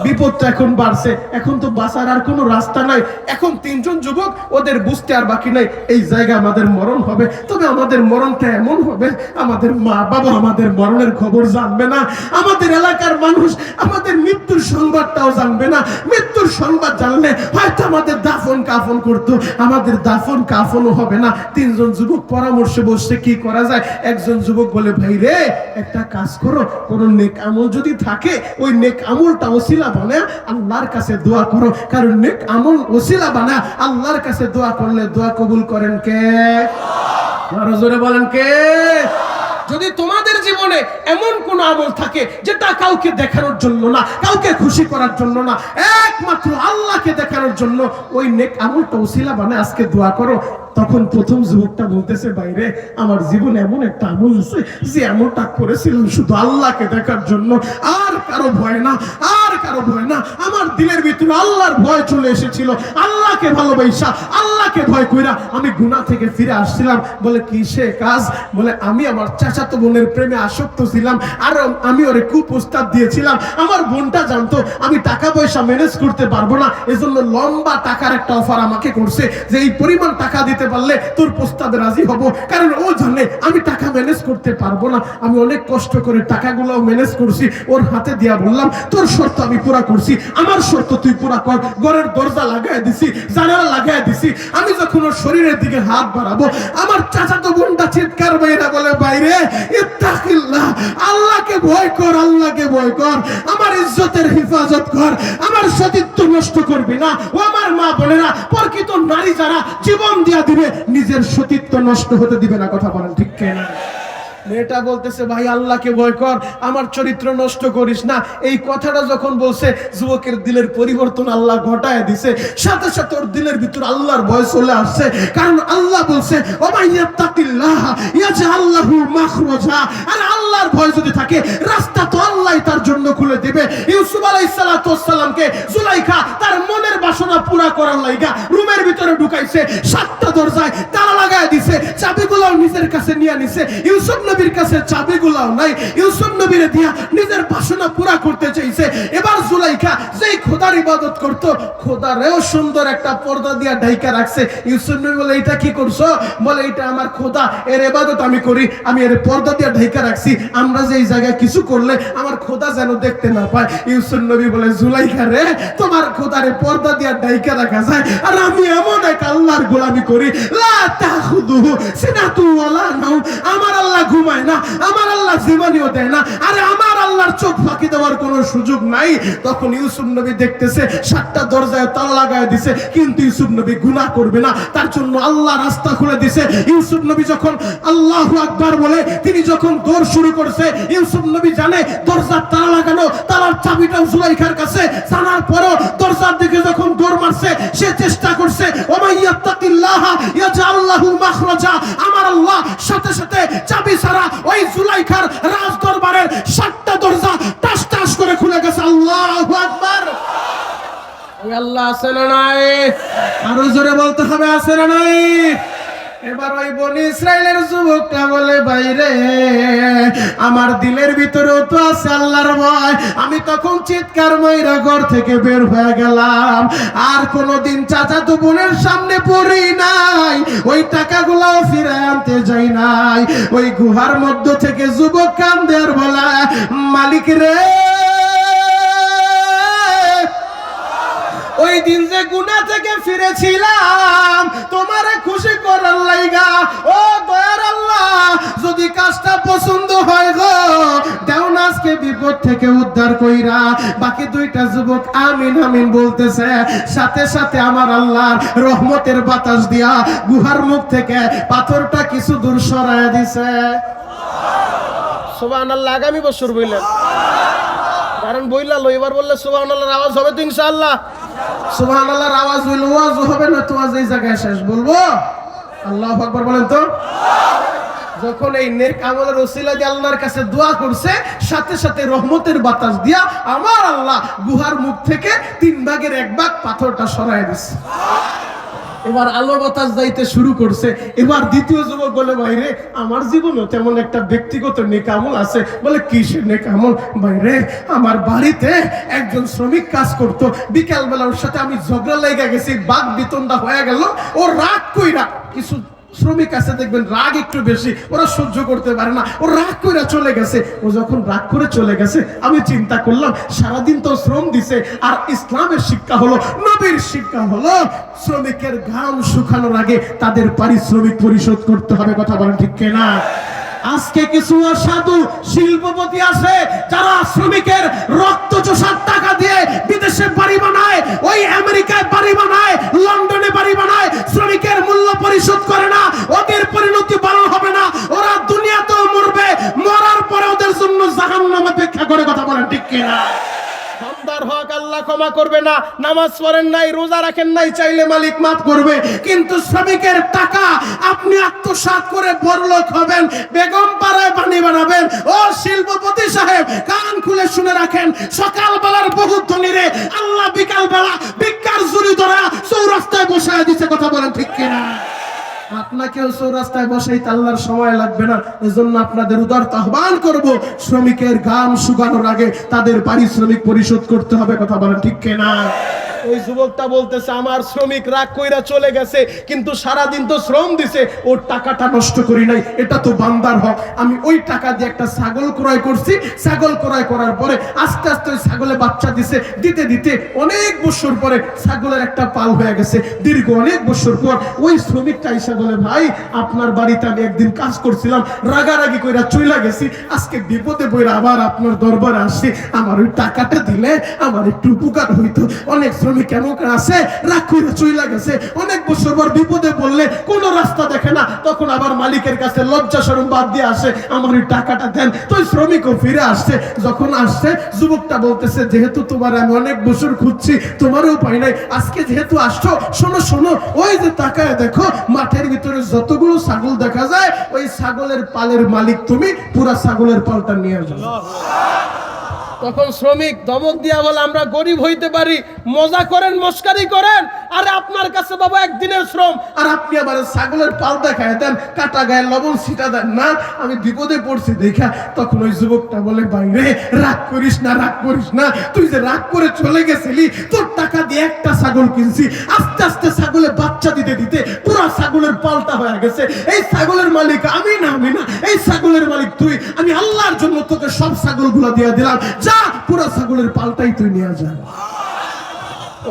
বিপদটা এখন বাড়ছে। এখন তো বাঁচার আর কোনো রাস্তা নাই। এখন 3 জন যুবক, ওদের বুঝতে আর বাকি নাই, এই জায়গা আমাদের মরণ হবে। তবে আমাদের মরণটা এমন হবে, আমাদের মা বাবা আমাদের মরণের খবর জানবে না, আমাদের এলাকার মানুষ আমাদের মৃত্যুর সংবাদটাও জানবে না। মৃত্যুর সংবাদ জানলে হয়তো আমাদের দাফন কাফন করতো, আমাদের দাফন কাফনও হবে না। 3 জন যুবক পরামর্শে বসছে কি করা যায়। একজন যুবক বলে, ভাই রে, একটা কাজ করো, কোন নেক আমল যদি থাকে, ওই নেক আমলটা ওসিলা বানায় আল্লাহর কাছে দোয়া করো, কারণ নেক আমল ওসিলা বানায় আল্লাহর কাছে দোয়া করলে দোয়া কবুল করেন কে? আরো জোরে বলেন কে? যদি তোমাদের জীবনে এমন কোন আমল থাকে যেটা কাউকে দেখানোর জন্য না, কাউকে খুশি করার জন্য না, একমাত্র আল্লাহকে দেখানোর জন্য, ওই নেক আমলটা ওসিলা বানায় আজকে দোয়া করো। তখন প্রথম যুবকটা বলতেছে, বাইরে আমার জীবনে এমন একটা আমল আছে যে আমলটা করেছিলাম শুধু আল্লাহকে দেখার জন্য, আর কারো ভয় না, আর কারো ভয় না। আমার দিলের ভিতরে আল্লাহর ভয় চলে এসেছিল, আল্লাহকে ভালোবাসা, আল্লাহকে ভয় কইরা আমি গুনাহ থেকে ফিরে আসছিলাম। বলে কিসে কাজ? বলে আমি আমার চাচাতো বোনের প্রেমে আসক্ত ছিলাম, আর আমি ওরে কুপ্রস্তাব দিয়েছিলাম। আমার বোনটা জানতো আমি টাকা পয়সা ম্যানেজ করতে পারবো না, এজন্য লম্বা টাকার একটা অফার আমাকে করছে যে এই পরিমাণ টাকা দিতে পারলে তোর প্রস্তাবে রাজি হব, কারণ ও জানে আমি টাকা ম্যানেজ করতে পারবো না। আমি অনেক কষ্ট করে টাকাগুলো ম্যানেজ করছি, ওর হাতে দিয়া বললাম তোর শর্ত আমি পুরা করছি, আমার শর্ত তুই পুরা কর। ঘরের দরজা লাগাই দিছি, জানালা লাগাই দিছি। আমি যখন ওর শরীরের দিকে হাত বাড়াবো, আমার চাচাতো বোনটা চিৎকার বাইরা বলে, বাইরে ইত্তাকিল্লাহ, আল্লাহকে ভয় কর, আল্লাহকে ভয় কর, আমার ইজ্জতের হেফাজত কর, আমার সতীত্ব নষ্ট করবি না। ও আমার মা বোনেরা, প্রকৃত নারী যারা জীবন দিয়া দিবে, নিজের সতীত্ব নষ্ট হতে দিবে না। কথা বলেন ঠিক কিনা? মেয়েটা বলতেছে, ভাই আল্লাহকে ভয় কর, আমার চরিত্র নষ্ট করিস না। এই কথাটা যখন বলছে, যুবকের দিলের পরিবর্তন আল্লাহ ঘটায় দিছে। সাথে সাথে ওর দিলের ভিতর আল্লাহর ভয় চলে আসছে, কারণ আল্লাহ বলছে, ওমাইয়াত্তাকিল্লাহ ইয়াজআল লাহু মাখরাজা, আর আল্লাহর ভয় যদি থাকে রাস্তা তো আল্লাহ তার জন্য খুলে দিবে। ইউসুফ আলাইহিস সালাতু ওয়াস সালামকে জুলাইখা তার মনের বাসনা পুরা করার লাইগা রুমের ভিতরে ঢুকাইছে, 7টা দরজায় তালা লাগায় দিছে, চাবিগুলো নিজের কাছে নিয়ে নিছে। ইউসুফ নবীর কাছে চাবিগুলো নাই, ইউসুফ নবীরে দিয়া নিজের বাসনা পুরা করতে চাইছে। এবার জুলাইখা যেই খোদার ইবাদত করত, খোদারেও সুন্দর একটা পর্দা দিয়া ঢাইকা রাখছে। ইউসুফ নবী বলে, এটা কি করছো? বলে, এটা আমার খোদা, এর ইবাদত আমি করি, আমি এর পর্দা দিয়া ঢাইকা রাখছি, আমরা যে এই জায়গায় কিছু করলে আমার খোদা যেন দেখতে না পায়। ইউসুফ নবী বলে, জুলাইখা রে, তোমার খোদারে পর্দা দিয়া ঢাইকা রাখা যায়, আর আমি এমন এক আল্লাহর গোলামি করি, লা তাখুদুহু সিনাতু ওয়ালা নাওম, আমার আল্লাহ ঘুমায় না, আমার আল্লাহ জীবনীও দেয় না, আরে আমার আল্লাহর চোখ ফাঁকি দেওয়ার কোনো সুযোগ নাই। তখন ইউসুফ নবী দেখতেছে 7টা দরজায় তালা লাগায় দিছে, কিন্তু ইউসুফ নবী গুনাহ করবে না, তার জন্য আল্লাহ রাস্তা খুলে দিছে। ইউসুফ নবী যখন আল্লাহু আকবার বলে তিনি যখন দৌড় শুরু করছে, ইউসুফ নবী জানে দরজার তালা লাগানো, তালার চাবিটাও জুলাইখার কাছে, জানার পরও দরজার দিকে যখন দৌড় মারছে, সে চেষ্টা করছে, ওমাইয়াত্তাকিল্লাহা ইয়াজআল লাহু মাখরাজা, আমার আল্লাহ সাথে সাথে চাবি ছাড়া ওই জুলাইখার রাজ দরবারের 7টা দরজা টাস টাস করে খুলে গেছে। আল্লাহু আকবার। ওই আল্লাহ আছে না নাই? আরো জোরে বলতে হবে, আছে না নাই? এবার ওই বনি ইসরাইলের যুবকটা বলে, বাইরে আমার দিলের ভিতরেও তো আছে আল্লাহর ভয়। আমি তখন চিৎকার মাইরা ঘর থেকে বের হয়ে গেলাম, আর কোনোদিন চাচাতো বোনের সামনে পড়ি নাই, ওই টাকাগুলাও ফিরে আনতে যাই নাই। ওই গুহার মধ্য থেকে যুবক কান্দে আর বলে, মালিক রে, ওই দিন যে গুনাহ থেকে ফিরেছিলাম তোমারে খুশি করার লাইগা, ও দয়ার আল্লাহ, যদি কাজটা পছন্দ হয় গো দাও না আজকে বিপদ থেকে উদ্ধার কইরা। বাকি 2টা যুবক আমিন আমিন বলতেছে, সাথে সাথে আমার আল্লাহর রহমতের বাতাস দিয়া গুহার মুখ থেকে পাথরটা কিছু দূর সরায় দিছে। সুবহানাল্লাহ। আগামী বছর বললেন, কারণ বইলা এবার বললে সুবহানাল্লাহর আওয়াজ হবে তো ইনশাআল্লাহ। সুবহানাল্লাহর আওয়াজ হইলে ওয়াজ হবে না, তো আজ এই জায়গায় শেষ বলবো। আল্লাহু আকবার বলেন তো। যখন এই নেক আমলের ওসিলা দিয়ে আল্লাহর কাছে দোয়া করছে, সাথে সাথে রহমতের বাতাস দিয়া আমার আল্লাহ গুহার মুখ থেকে 3 ভাগের 1 ভাগ পাথরটা সরায় দিছে। এবার আলো বাতাস যাইতে শুরু করছে। এবার দ্বিতীয় যুবক বলে, ভাইরে আমার জীবনে তেমন একটা ব্যক্তিগত নেক আমল আছে। বলে, কিসের নেক আমল? ভাইরে আমার বাড়িতে একজন শ্রমিক কাজ করতো, বিকালবেলা ওর সাথে আমি ঝগড়া লেগে গেছি, বাঘ বিতণ্ডা হয়ে গেল। ও রাগ কইরা, কিছু শ্রমিক আছে দেখবেন রাগ একটু বেশি, ওরা সহ্য করতে পারে না, ও রাগ করে চলে গেছে। ও যখন রাগ করে চলে গেছে, আমি চিন্তা করলাম সারাদিন তো শ্রম দিছে, আর ইসলামের শিক্ষা হলো, নবীর শিক্ষা হলো, শ্রমিকের ঘাম শুকানোর আগে তাদের পারিশ্রমিক পরিশোধ করতে হবে। কথা বলেন ঠিক কিনা? আজকে কিছু অসাধু শিল্পপতি আছে যারা শ্রমিকের রক্ত চোষার টাকা দিয়ে বিদেশে বাড়ি বানায়, ওই আমেরিকায় বাড়ি বানায়, লন্ডনে বাড়ি বানায়, শ্রমিকের মূল্য পরিশোধ করে না। ওদের পরিণতি ভালো হবে না, ওরা দুনিয়াতেও মরবে, মরার পরে ওদের জন্য জাহান্নাম অপেক্ষা করে। কথা বলেন ঠিক কিনা? বান্দার হক আল্লাহ ক্ষমা করবে না, নামাজ পড়েন নাই, রোজা রাখেন নাই, চাইলে মালিক মাফ করবে, কিন্তু শ্রমিকের টাকা আপনি আত্মসাৎ করে বড়লোক হবেন, বেগম পাড়ায় পানি বানাবেন। ও শিল্পপতি সাহেব, কান খুলে শুনে রাখেন, সকালবেলার বহুত ধনীরে আল্লাহ বিকালবেলা ভিক্ষার ঝুড়ি ধরা চৌরাস্তায় বসায় দিছে। কথা বলেন ঠিক কিনা? আপনাকেও চৌরাস্তায় বসাইতে আল্লাহর সময় লাগবে না। এজন্য আপনাদের উদারত আহ্বান করব, শ্রমিকের ঘাম শুকানোর আগে তাদের পারিশ্রমিক পরিশোধ করতে হবে। কথা বলেন ঠিক কিনা? ওই যুবকটা বলতেছে, আমার শ্রমিক রাগ কইরা চলে গেছে, কিন্তু সারাদিন তো শ্রম দিছে, ওর টাকাটা নষ্ট করি নাই, এটা তো বান্দার হক। আমি ওই টাকা দিয়ে একটা ছাগল ক্রয় করছি, ছাগল ক্রয় করার পরে আস্তে আস্তে ওই ছাগলে বাচ্চা দিছে, দিতে দিতে অনেক বছর পরে ছাগলের একটা পাল হয়ে গেছে। দীর্ঘ অনেক বছর পর ওই শ্রমিকটা এসে বলে, ভাই আপনার বাড়িতে আমি একদিন কাজ করছিলাম, রাগারাগি কইরা চইলা গেছি, আজকে বিপদে পড়ে আবার আপনার দরবারে আসছি, আমার ওই টাকাটা দিলে আমার একটু উপকার হইতো। অনেক শ্রমিক শ্রমিক কেমন আছে, রাগ করে চইলা গেছে, অনেক বছর পর বিপদে বললে কোনো রাস্তা দেখে না, তখন আবার মালিকের কাছে লজ্জা শরম বাদ দিয়ে আসে, আমার ওই টাকাটা দেন। তো ওই শ্রমিকও ফিরে আসছে, যখন আসছে যুবকটা বলতেছে, যেহেতু তোমার আমি অনেক বছর খুঁজছি, তোমারও উপায় নাই, আজকে যেহেতু আসছো, শোনো শোনো, ওই যে তাকায় দেখো মাঠের ভিতরে যতগুলো ছাগল দেখা যায়, ওই ছাগলের পালের মালিক তুমি, পুরা ছাগলের পালটা নিয়ে যাও। তখন শ্রমিক ধমক দিয়া বলে, আমরা গরিব হইতে পারি, মজা করেন, মস্কারি করেন, আরে আপনার কাছে বাবা একদিনের শ্রম, আর আপনি আবার ছাগলের পাল দেখায় দেন, কাটা গায়ে লবণ ছিটা দেন না, আমি বিপদে পড়ছি দেখা। তখন ওই যুবকটা বলে, ভাই রে রাগ করিস না, রাগ করিস না, তুই যে রাগ করে চলে গেছিলি, তোর টাকা দিয়ে একটা ছাগল কিনছি, আস্তে আস্তে ছাগলে বাচ্চা দিতে দিতে পুরো ছাগলের পালটা হয়ে গেছে, এই ছাগলের মালিক আমি না, আমি না, এই ছাগলের মালিক তুই, আমি আল্লাহর জন্য তোকে সব ছাগলগুলো দিয়ে দিলাম, যা পুরো ছাগলের পালটাই তুই নিয়ে যা।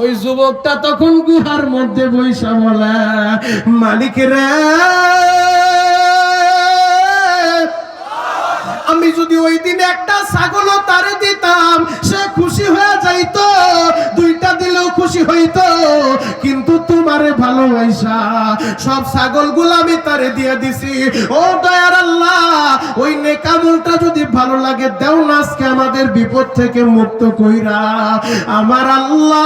ওই যুবকটা তখন গুহার মধ্যে বইসা বলে, মালিকেরা আমি যদি ওই দিন একটা ছাগলও তারে দিতাম, সে খুশি হয়ে যাইতো, দুইটা দিলেও খুশি হইতো, কিন্তু তোমারে ভালোবাসা সব ছাগলগুলো আমি তারে দিয়ে দিছি। ও দয়ার আল্লাহ, ওই নেক আমলটা যদি ভালো লাগে দেও না, আজকে আমাদের বিপদ থেকে মুক্ত কইরা। আমার আল্লাহ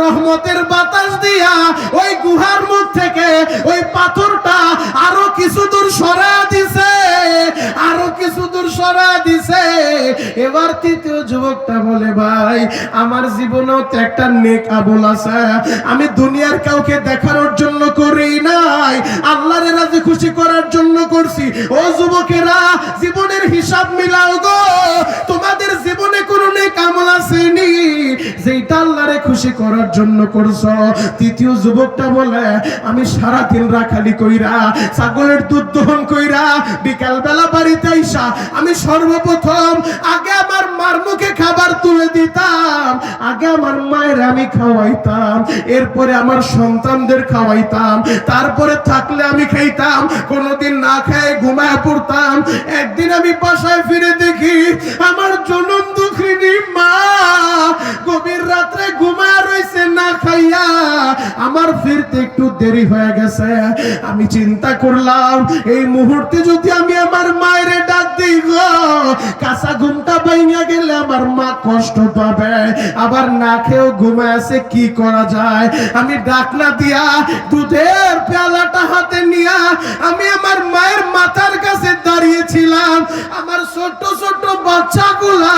রহমতের বাতাস দিয়া ওই গুহার মুখ থেকে ওই পাথরটা আরো কিছু দূর সরা দিছে, আরো কিছু দূর সরা দিছে। এবার তৃতীয় যুবকটা বলে, ভাই আমার জীবনেও তো একটা নেক আমল আছে, আমি দুনিয়ার কাউকে দেখানোর জন্য করি নাই, আল্লাহর রাজি খুশি করার জন্য করছি। ও যুবকেরা, জীবনের হিসাব মিলাও গো, তোমাদের জীবনে কোনো নেক আমল আসেনি যেটা আল্লাহরে খুশি করার জন্য করছো? তৃতীয় যুবকটা বলে, আমি সারাদিন রাখালি কইরা, ছাগলের দুধ দহন কইরা, বিকাল বেলা বাড়িতে আইসা আমি সর্বপ্রথম আগে আমার মার মুখে খাবার তুলে দিতাম, আগে আমার মায়ের আমি খাওয়াইতাম, এরপরে আমার সন্তানদের খাওয়াইতাম, তারপরে থাকলে আমি খাইতাম, কোনোদিন না খেয়ে ঘুমায় পড়তাম। একদিন আমি বাসায় ফিরে দেখি আমার জনম দুঃখিনী মা গভীর রাত্রে ঘুমায় রইছে না খাইয়া, আমার ফিরতে একটু দেরি হয়ে গেছে। আমি চিন্তা করলাম, এই মুহূর্তে যদি আমি আমার মায়ের ডাক দিই গো, কাঁচা ঘুমটা ভাঙা গেলে আমার মা কষ্ট পাবে, আবার না খেয়েও ঘুমায় আছে, কি করা যায়? আমি ডাক না দিয়া দুধের পেয়ালাটা হাতে নিয়া আমি আমার মায়ের মাথার কাছে দাঁড়িয়েছিলাম। আমার ছোট ছোট বাচ্চাগুলা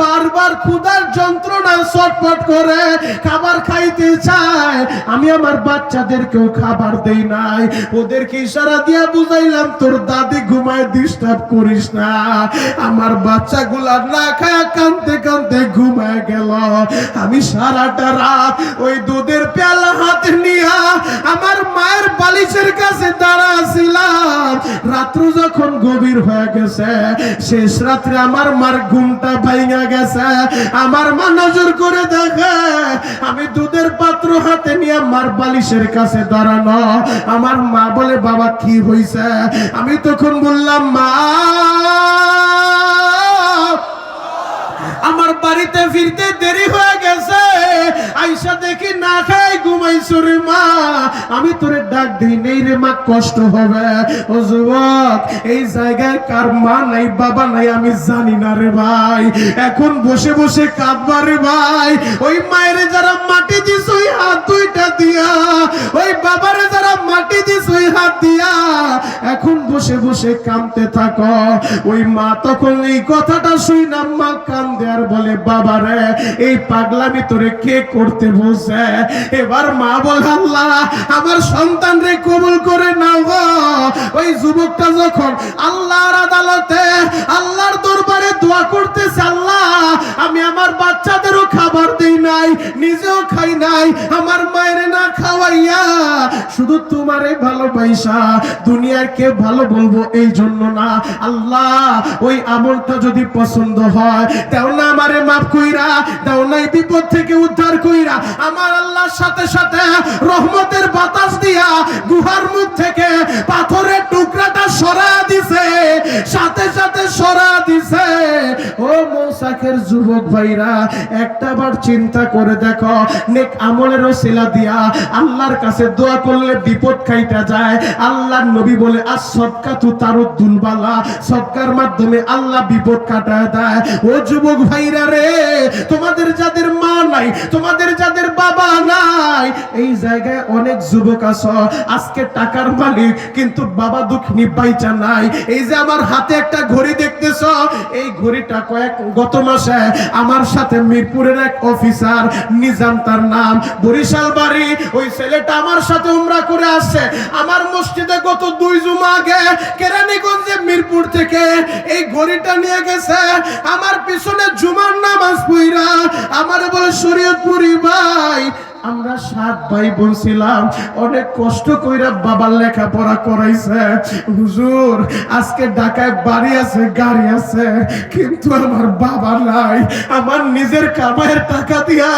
বারবার ক্ষুধার যন্ত্রণায় ছটফট করে খাবার খাইতে চায়, আমি আমার বাচ্চাদেরকেও খাবার দেই নাই, ওদেরকে ইশারা দিয়া বুঝাইলাম তোর দাদি ঘুমায়, ডিস্টার্ব করিস না। আমার বাচ্চাগুলা না খায় কাঁদতে কাঁদতে ঘুমায় গেল। আমি সারাটা রাত ওই দুধের পেয়ালা হাতে নিয়া আমার মায়ের বালিশের কাছে দাঁড়াছিলাম। রাত্র যখন গভীর হয়ে গেছে, শেষ রাত্রে আমার মার ঘুমটা ভাঙা গেছে, আমার মা নজর করে দেখে আমি দুধের পাত্র হাতে নিয়ে মার বালিশের কাছে দাঁড়ানো। আমার মা বলে, বাবা কি হইছে? আমি তখন বললাম, মা আমার বাড়িতে ফিরতে দেরি হয়ে গেছে, আইসা দেখি না খাই ঘুমাইছো রে মা, আমি তোরে ডাক দিই নেই রে মা, কষ্ট হবে। ও যুবক, এই জায়গায় কার মা নাই বাবা নাই আমি জানি না রে ভাই, এখন বসে বসে কাঁদবা রে ভাই। ওই মায়ের যারা মাটি দিস ওই হাত দুইটা দিয়া, ওই বাবারে যারা মাটি দিস ওই হাত দিয়া, এখন বসে বসে কাঁদতে থাকো। ওই মা তখন এই কথাটা শুই না মা কান্দে আর বলে, বাবা রে এই পাগলামি তোরে কে করতে বসে? এবার মা বলে, আল্লাহ আমার সন্তান রে কবুল করে নাও গো। ওই যুবকটা যখন আল্লাহর আদালতে আল্লাহর দরবারে দোয়া করতেছে, আল্লাহ আমি আমার বাচ্চাদেরও খাবার দেই নাই, নিজেও খাই নাই, আমার মায়ের না খাওয়াইয়া শুধু তোমারে ভালোবাসা দুনিয়ার কে ভালো বলবো এই জন্য না, আল্লাহ ওই আমলটা যদি পছন্দ হয় দাও না আমারে মাফ কইরা, দাও না এই বিপদ থেকে উদ্ধার কইরা। আমার আল্লাহর সাথে সাথে রহমতের বাতাস দিয়া গুহার মুখ থেকে পাথরের টুকরাটা সরা দিছে, সাথে সাথে সরা দিছে। ও মৌসাখের যুবক যুবক ভাইরা, একটাবার চিন্তা করে দেখো, নেক আমলের ওসিলা দিয়া আল্লাহর কাছে দোয়া করলে বিপদ কাইটা যায়। আল্লাহর নবী বলে আস-সাদকাতু তারুদ্দুল বালা, সদকার মাধ্যমে আল্লাহ বিপদ কাটায় দেয়। ও যুবক ভাইরা রে, তোমাদের যাদের মা নাই, তোমাদের যাদের বাবা নাই, এই জায়গায় অনেক যুবক আছো আজকে টাকার মালিক কিন্তু বাবা দুঃখিনী বাইচা নাই। এই যে আমার হাতে একটা ঘড়ি দেখতেছো, এই ঘড়িটা গত মাসে আমার সাথে মিরপুরের এক অফিসার, নিজাম তার নাম, বরিশাল বাড়ি, ওই ছেলেটা আমার সাথে উমরা করে আসছে। আমার মসজিদে গত 2 জুমা আগে কেরানীগঞ্জে মিরপুর থেকে এই ঘড়িটা নিয়ে গেছে। আমার পিছনে জুমার নামাজ পড়া আমারে বলে শরীয়তপুরি ভাই, আমরা 7 ভাই বোন ছিলাম, অনেক কষ্ট কইরা বাবার লেখাপড়া করাইছে। হুজুর আজকে ঢাকায় বাড়ি আছে, গাড়ি আছে, কিন্তু আমার বাবা নাই। আমার নিজের কামাইয়ের টাকা দিয়া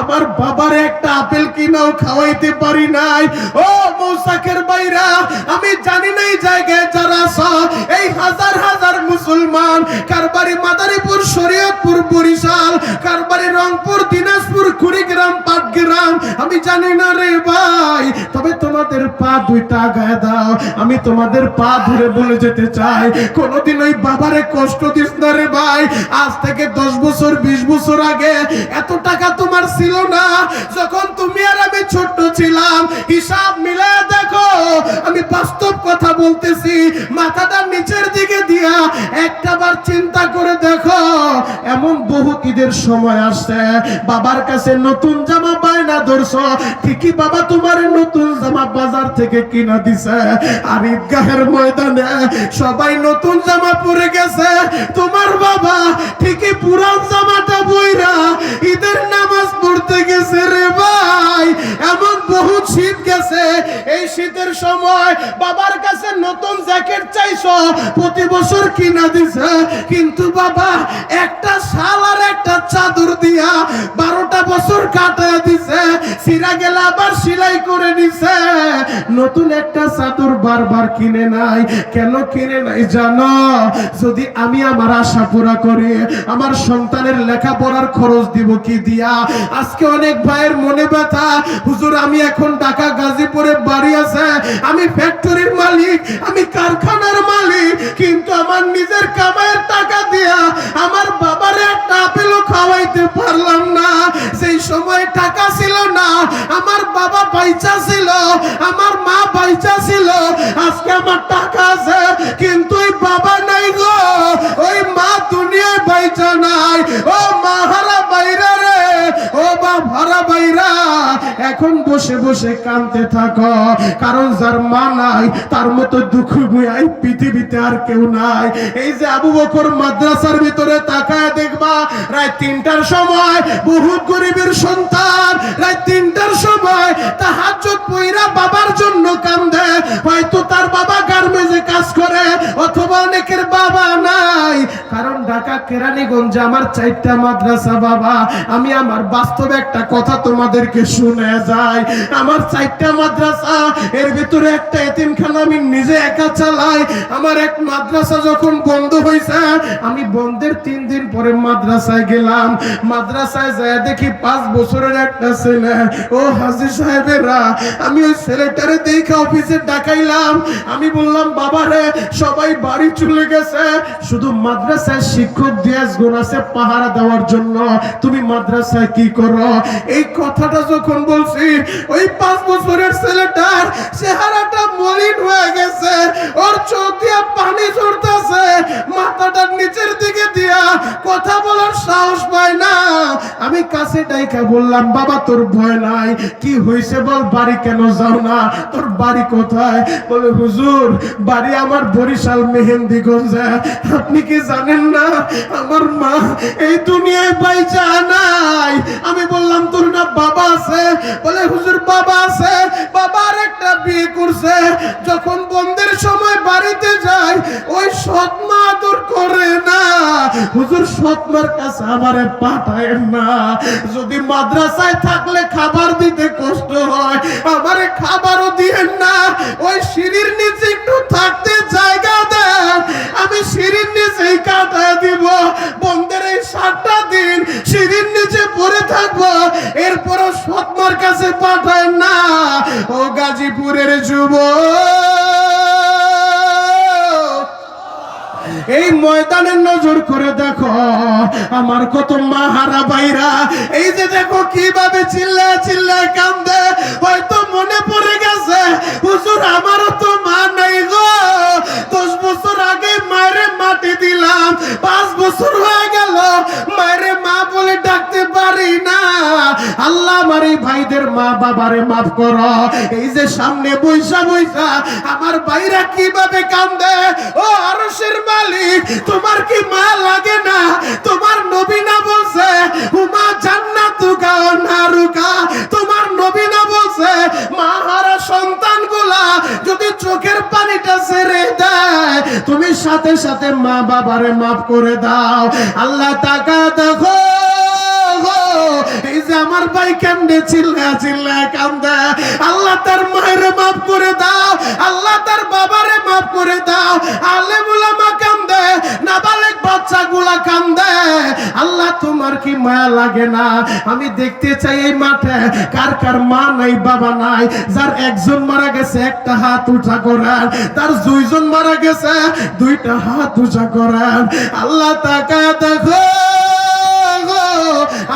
আমার বাবার একটা আপেল কিনাও খাওয়াইতে পারি নাই। ও মৌসাকের ভাইরা, আমি জানি না এই জায়গায় যারা আছো, এই হাজার হাজার মুসলমান, কারবারি মাদারীপুর, শরীয়তপুর, বরিশাল, কারবারি রংপুর, দিনাজপুর, কুড়িগ্রাম, পাটগ্রাম, আমি জানি না রে ভাই, তবে তোমাদের পা দুইটা গায়ে দাও। আমি তোমাদের পা ধরে বলে যেতে চাই, কোনদিন ওই বাবারে কষ্ট দিস না রে ভাই। আজ থেকে 10 বছর 20 বছর আগে এত টাকা তোমার ছিল না, যখন তুমি আর আমি ছোট্ট ছিলাম। হিসাব মিলায় দেখো, আমি বাস্তব কথা বলতেছি, মাথাটা নিচের দিকে দিয়া একটাবার চিন্তা করে দেখো। এমন বহু ঈদের সময় আসছে, বাবার কাছে নতুন জামা বায়না ধরছো, ঠিকই বাবা তোমার নতুন জামা বাজার থেকে কিনা দিছে, আর ঈদগাহের ময়দানে সবাই নতুন জামা পরে গেছে, তোমার বাবা ঠিকই পুরান জামাটা পইরা ঈদের নামাজ পড়তে গেছে রে ভাই। এমন বহু শীত গেছে, এই শীতের সময় বাবার কাছে নতুন জ্যাকেট চাইছো, প্রতি বছর কিনা দিছে, কিন্তু বাবা একটা শাল আর একটা চাদর দিয়া 12টা বছর কাটায় দিছে, সিরা গেলে আবার সেলাই করে নিছে। নতুন একটা চাদর বারবার কিনে নাই, কেন কিনে নাই জানো? যদি আমি আমার আশা পুরা করি, আমার সন্তানের লেখাপড়ার খরচ দিব কি দিয়া? আজকে অনেক ভাইয়ের মনে ব্যথা, হুজুর আমি এখন ঢাকা গাজীপুরে বাড়ি আছে, আমি ফ্যাক্টরির মালিক, আমি কারখানার মালিক, কিন্তু আমার নিজের কামাইয়ের টাকা দিয়া আমার বাবারে একটা আপেলও খাওয়াইতে পারলাম না। সেই সময় টাকা ছিল না, আমার বাবা বাইচা ছিল, আমার মা বাইচা ছিল, আজকে আমার টাকা আছে কিন্তু ওই বাবা নাই গো, ওই মা দুনিয়ায় বাইচা নাই। ও মা হারা বাইরা রে, ও বাপ হারা বাইরা, এখন বসে বসে কাঁদতে থাকো, কারণ যার মা নাই তার মতো দুঃখময় এই পৃথিবীতে আর কেউ নাই। এই যে আবু বকর মাদ্রাসার ভিতরে তাকায় দেখবা, রাত 3টার সময় বহুত গরিবের সন্তান রাত 3টার সময় তাহাজ্জুদ পইরা বাবার জন্য কান্দে। হয়তো তার বাবা গার্মেন্টসে কাজ করে, অথবা অনেকের বাবা নাই, কারণ ঢাকা কেরানীগঞ্জে আমার 4টা মাদ্রাসা বাবা। আমি আমার বাস্তবে একটা কথা তোমাদেরকে শুনে যাই, আমার 4টা মাদ্রাসা, এর ভিতরে একটা এতিমখানা আমি নিজে একা চালাই। আমার এক মাদ্রাসা যখন বন্ধ হয়েছে, আমি বন্ধের 3 দিন পরে মাদ্রাসায় গেলাম। মাদ্রাসায় যায় দেখি 5 বছরের একটা ছেলে। ও হাজী সাহেবেরা, আমি ওই ছেলেটারে দেখে অফিসে ডাকাইলাম। আমি বললাম বাবা রে, সবাই বাড়ি চলে গেছে, শুধু মাদ্রাসায় শিক্ষক দিয়াজ গুণ আছে পাহারা দেওয়ার জন্য, তুমি মাদ্রাসায় কি করো? এই কথাটা যখন বলছি, ওই 5 বছরের ছেলেটার চেহারাটা মলিন হয়ে গেছে, ওর চোখ দিয়ে পানি ঝরতেছে, মাথাটা নিচের দিকে দিয়া কথা বলার সাহস পায় না। আমি কাছে ডাইকা বললাম বাবা তোর ভয় নাই, কি হয়েছে বল, বাড়ি কেন যাও না, তোর বাড়ি কোথায়? বলে হুজুর বাড়ি আমার বরিশাল মেহেন্দিগঞ্জে। আপনি কি জানেন না আমার মা এই দুনিয়ায় বাইচা নাই? আমি বললাম তোর না বাবা আছে? বলে হুজুর বাবা আছে, বাবার একটা বিয়ে করছে, যখন বন্ধের সময় বাড়িতে যায় ওই সৎ মা আদর করে না। হুজুর সৎ মার কাছে আমারে পাঠায়েন না, যদি মাদ্রাসায় থাকলে খাবার দিতে কষ্ট হয়, আমারে খাবারও দিয়েন না, ওই সিঁড়ির নিচে একটু থাকতে জায়গা দেন, আমি সিঁড়ির নিচেই কাটায় দিব। বন্ধের এই 7টা দিন যুগের যুবক, এই ময়দানে নজর করে দেখো আমার কত মাহারা ভাইরা, এই যে দেখো কিভাবে চিল্লায় চিল্লায় কান্দে। হয়তো মনে পড়ে গেছে হুজুর আমারও তো মা নাই গো, 10 বছর আগে মায়ের মাটি দিলাম, 5 বছর হয়ে গেল মায়ের মা বলে ডাকতে পারি না। আল্লাহ আমার এই ভাইদের মা বাবারে মাফ করো। এই যে সামনে বৈশা বৈশা আমার ভাইরা কিভাবে কান্দে। ও আরশের মালিক, তোমার কি মা লাগে না? তোমার নবী না বলছে হুমা জান্নাতুকা ওয়া নারুকা? তোমার নবী না বলছে মা হারা সন্তানগুলা যদি চোখের পানিটা ছেড়ে দেয় তুমি সাথে সাথে মা বাবারে মাফ করে দাও। আল্লাহ তাকা দেখো, এই যে আমার ভাই কান্দে, চিল্লা চিল্লা কান্দে। আল্লাহ তার মায়ের মাফ করে দাও, আল্লাহ তার বাবারে মাফ করে দাও। আলেম উলামা কান্দে, নাবালেগ বাচ্চাগুলা কান্দে। আল্লাহ তোমার কি মায়া লাগে না? আমি দেখতে চাই এই মাঠে কার কার মা নাই বাবা নাই। যার একজন মারা গেছে একটা হাত উঁচা করেন, তার 2 জন মারা গেছে 2টা হাত উঁচা করেন। আল্লাহ তাকায় দেখো,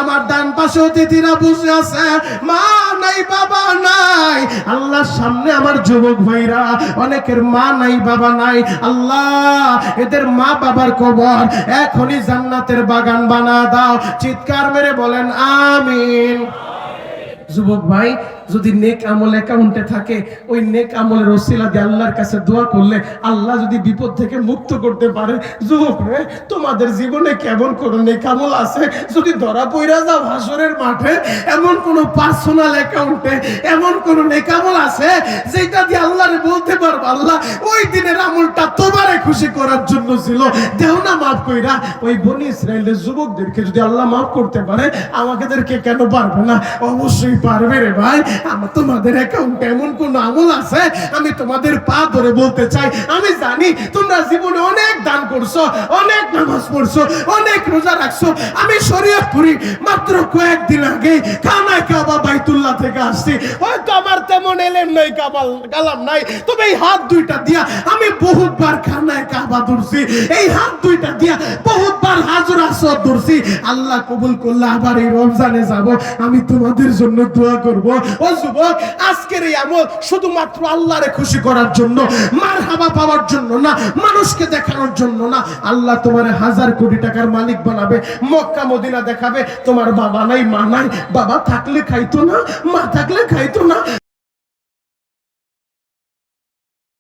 আমার ডান পাশে অতিথিরা বসে আছে, মা নাই বাবা নাই। আল্লাহর সামনে আমার যুবক ভাইরা অনেকের মা নাই বাবা নাই। আল্লাহ এদের মা বাবার কবর এখনই জান্নাতের বাগান বানা দাও। চিৎকার মেরে বলেন আমিন। যুবক ভাই, যদি নেক আমল অ্যাকাউন্টে থাকে, ওই নেক আমলের ওসিলা দিয়ে আল্লাহর কাছে দোয়া করলে আল্লাহ যদি বিপদ থেকে মুক্ত করতে পারে। যুবক রে, তোমাদের জীবনে কেমন কোন নেক আমল আছে? যদি ধরা পইরা যাও হাসরের মাঠে, এমন কোন পার্সোনাল অ্যাকাউন্টে এমন কোন নেক আমল আছে যেটা দিয়ে আল্লাহরে বলতে পারবো আল্লাহ ওই দিনের আমলটা তোমারে খুশি করার জন্য ছিল, দেও না মাফ কইরা। ওই বনি ইসরাইলের যুবকদেরকে যদি আল্লাহ মাফ করতে পারে, আমাদেরকে কেন পারবে না? অবশ্যই পারবে রে ভাই। আমার তোমাদের অ্যাকাউন্টে এমন কোন আমল আছে? আমি তোমাদের পা ধরে বলতে চাই, আমি জানি তোমরা জীবনে অনেক দান করছো, অনেক নামাজ পড়ছো, অনেক রোজা রাখছো। আমি শরীয়তপুরি মাত্র কয়েকদিন আগে খানায় কাবা বাইতুল্লাহ থেকে আসছি। হয়তো আমার তেমন এলেম নাই, কালাম নাই, তবে এই হাত 2টা দিয়া আমি বহুতবার খানায় কাবা ধরছি। এই হাত 2টা দিয়া বহুতবার হাজর আসর ধরছি। আল্লাহ কবুল করলে আবার এই রমজানে যাব, আমি তোমাদের জন্য দোয়া করব। ও যুবক, আজকের এই আমল শুধুমাত্র আল্লাহরে খুশি করার জন্য, মারহাবা পাওয়ার জন্য না, মানুষকে দেখানোর জন্য না। আল্লাহ তোমার 1000 কোটি টাকার মালিক বানাবে, মক্কা মদিনা দেখাবে। তোমার বাবা নাই মা নাই, বাবা থাকলে খাইতো না, মা থাকলে খাইতো না।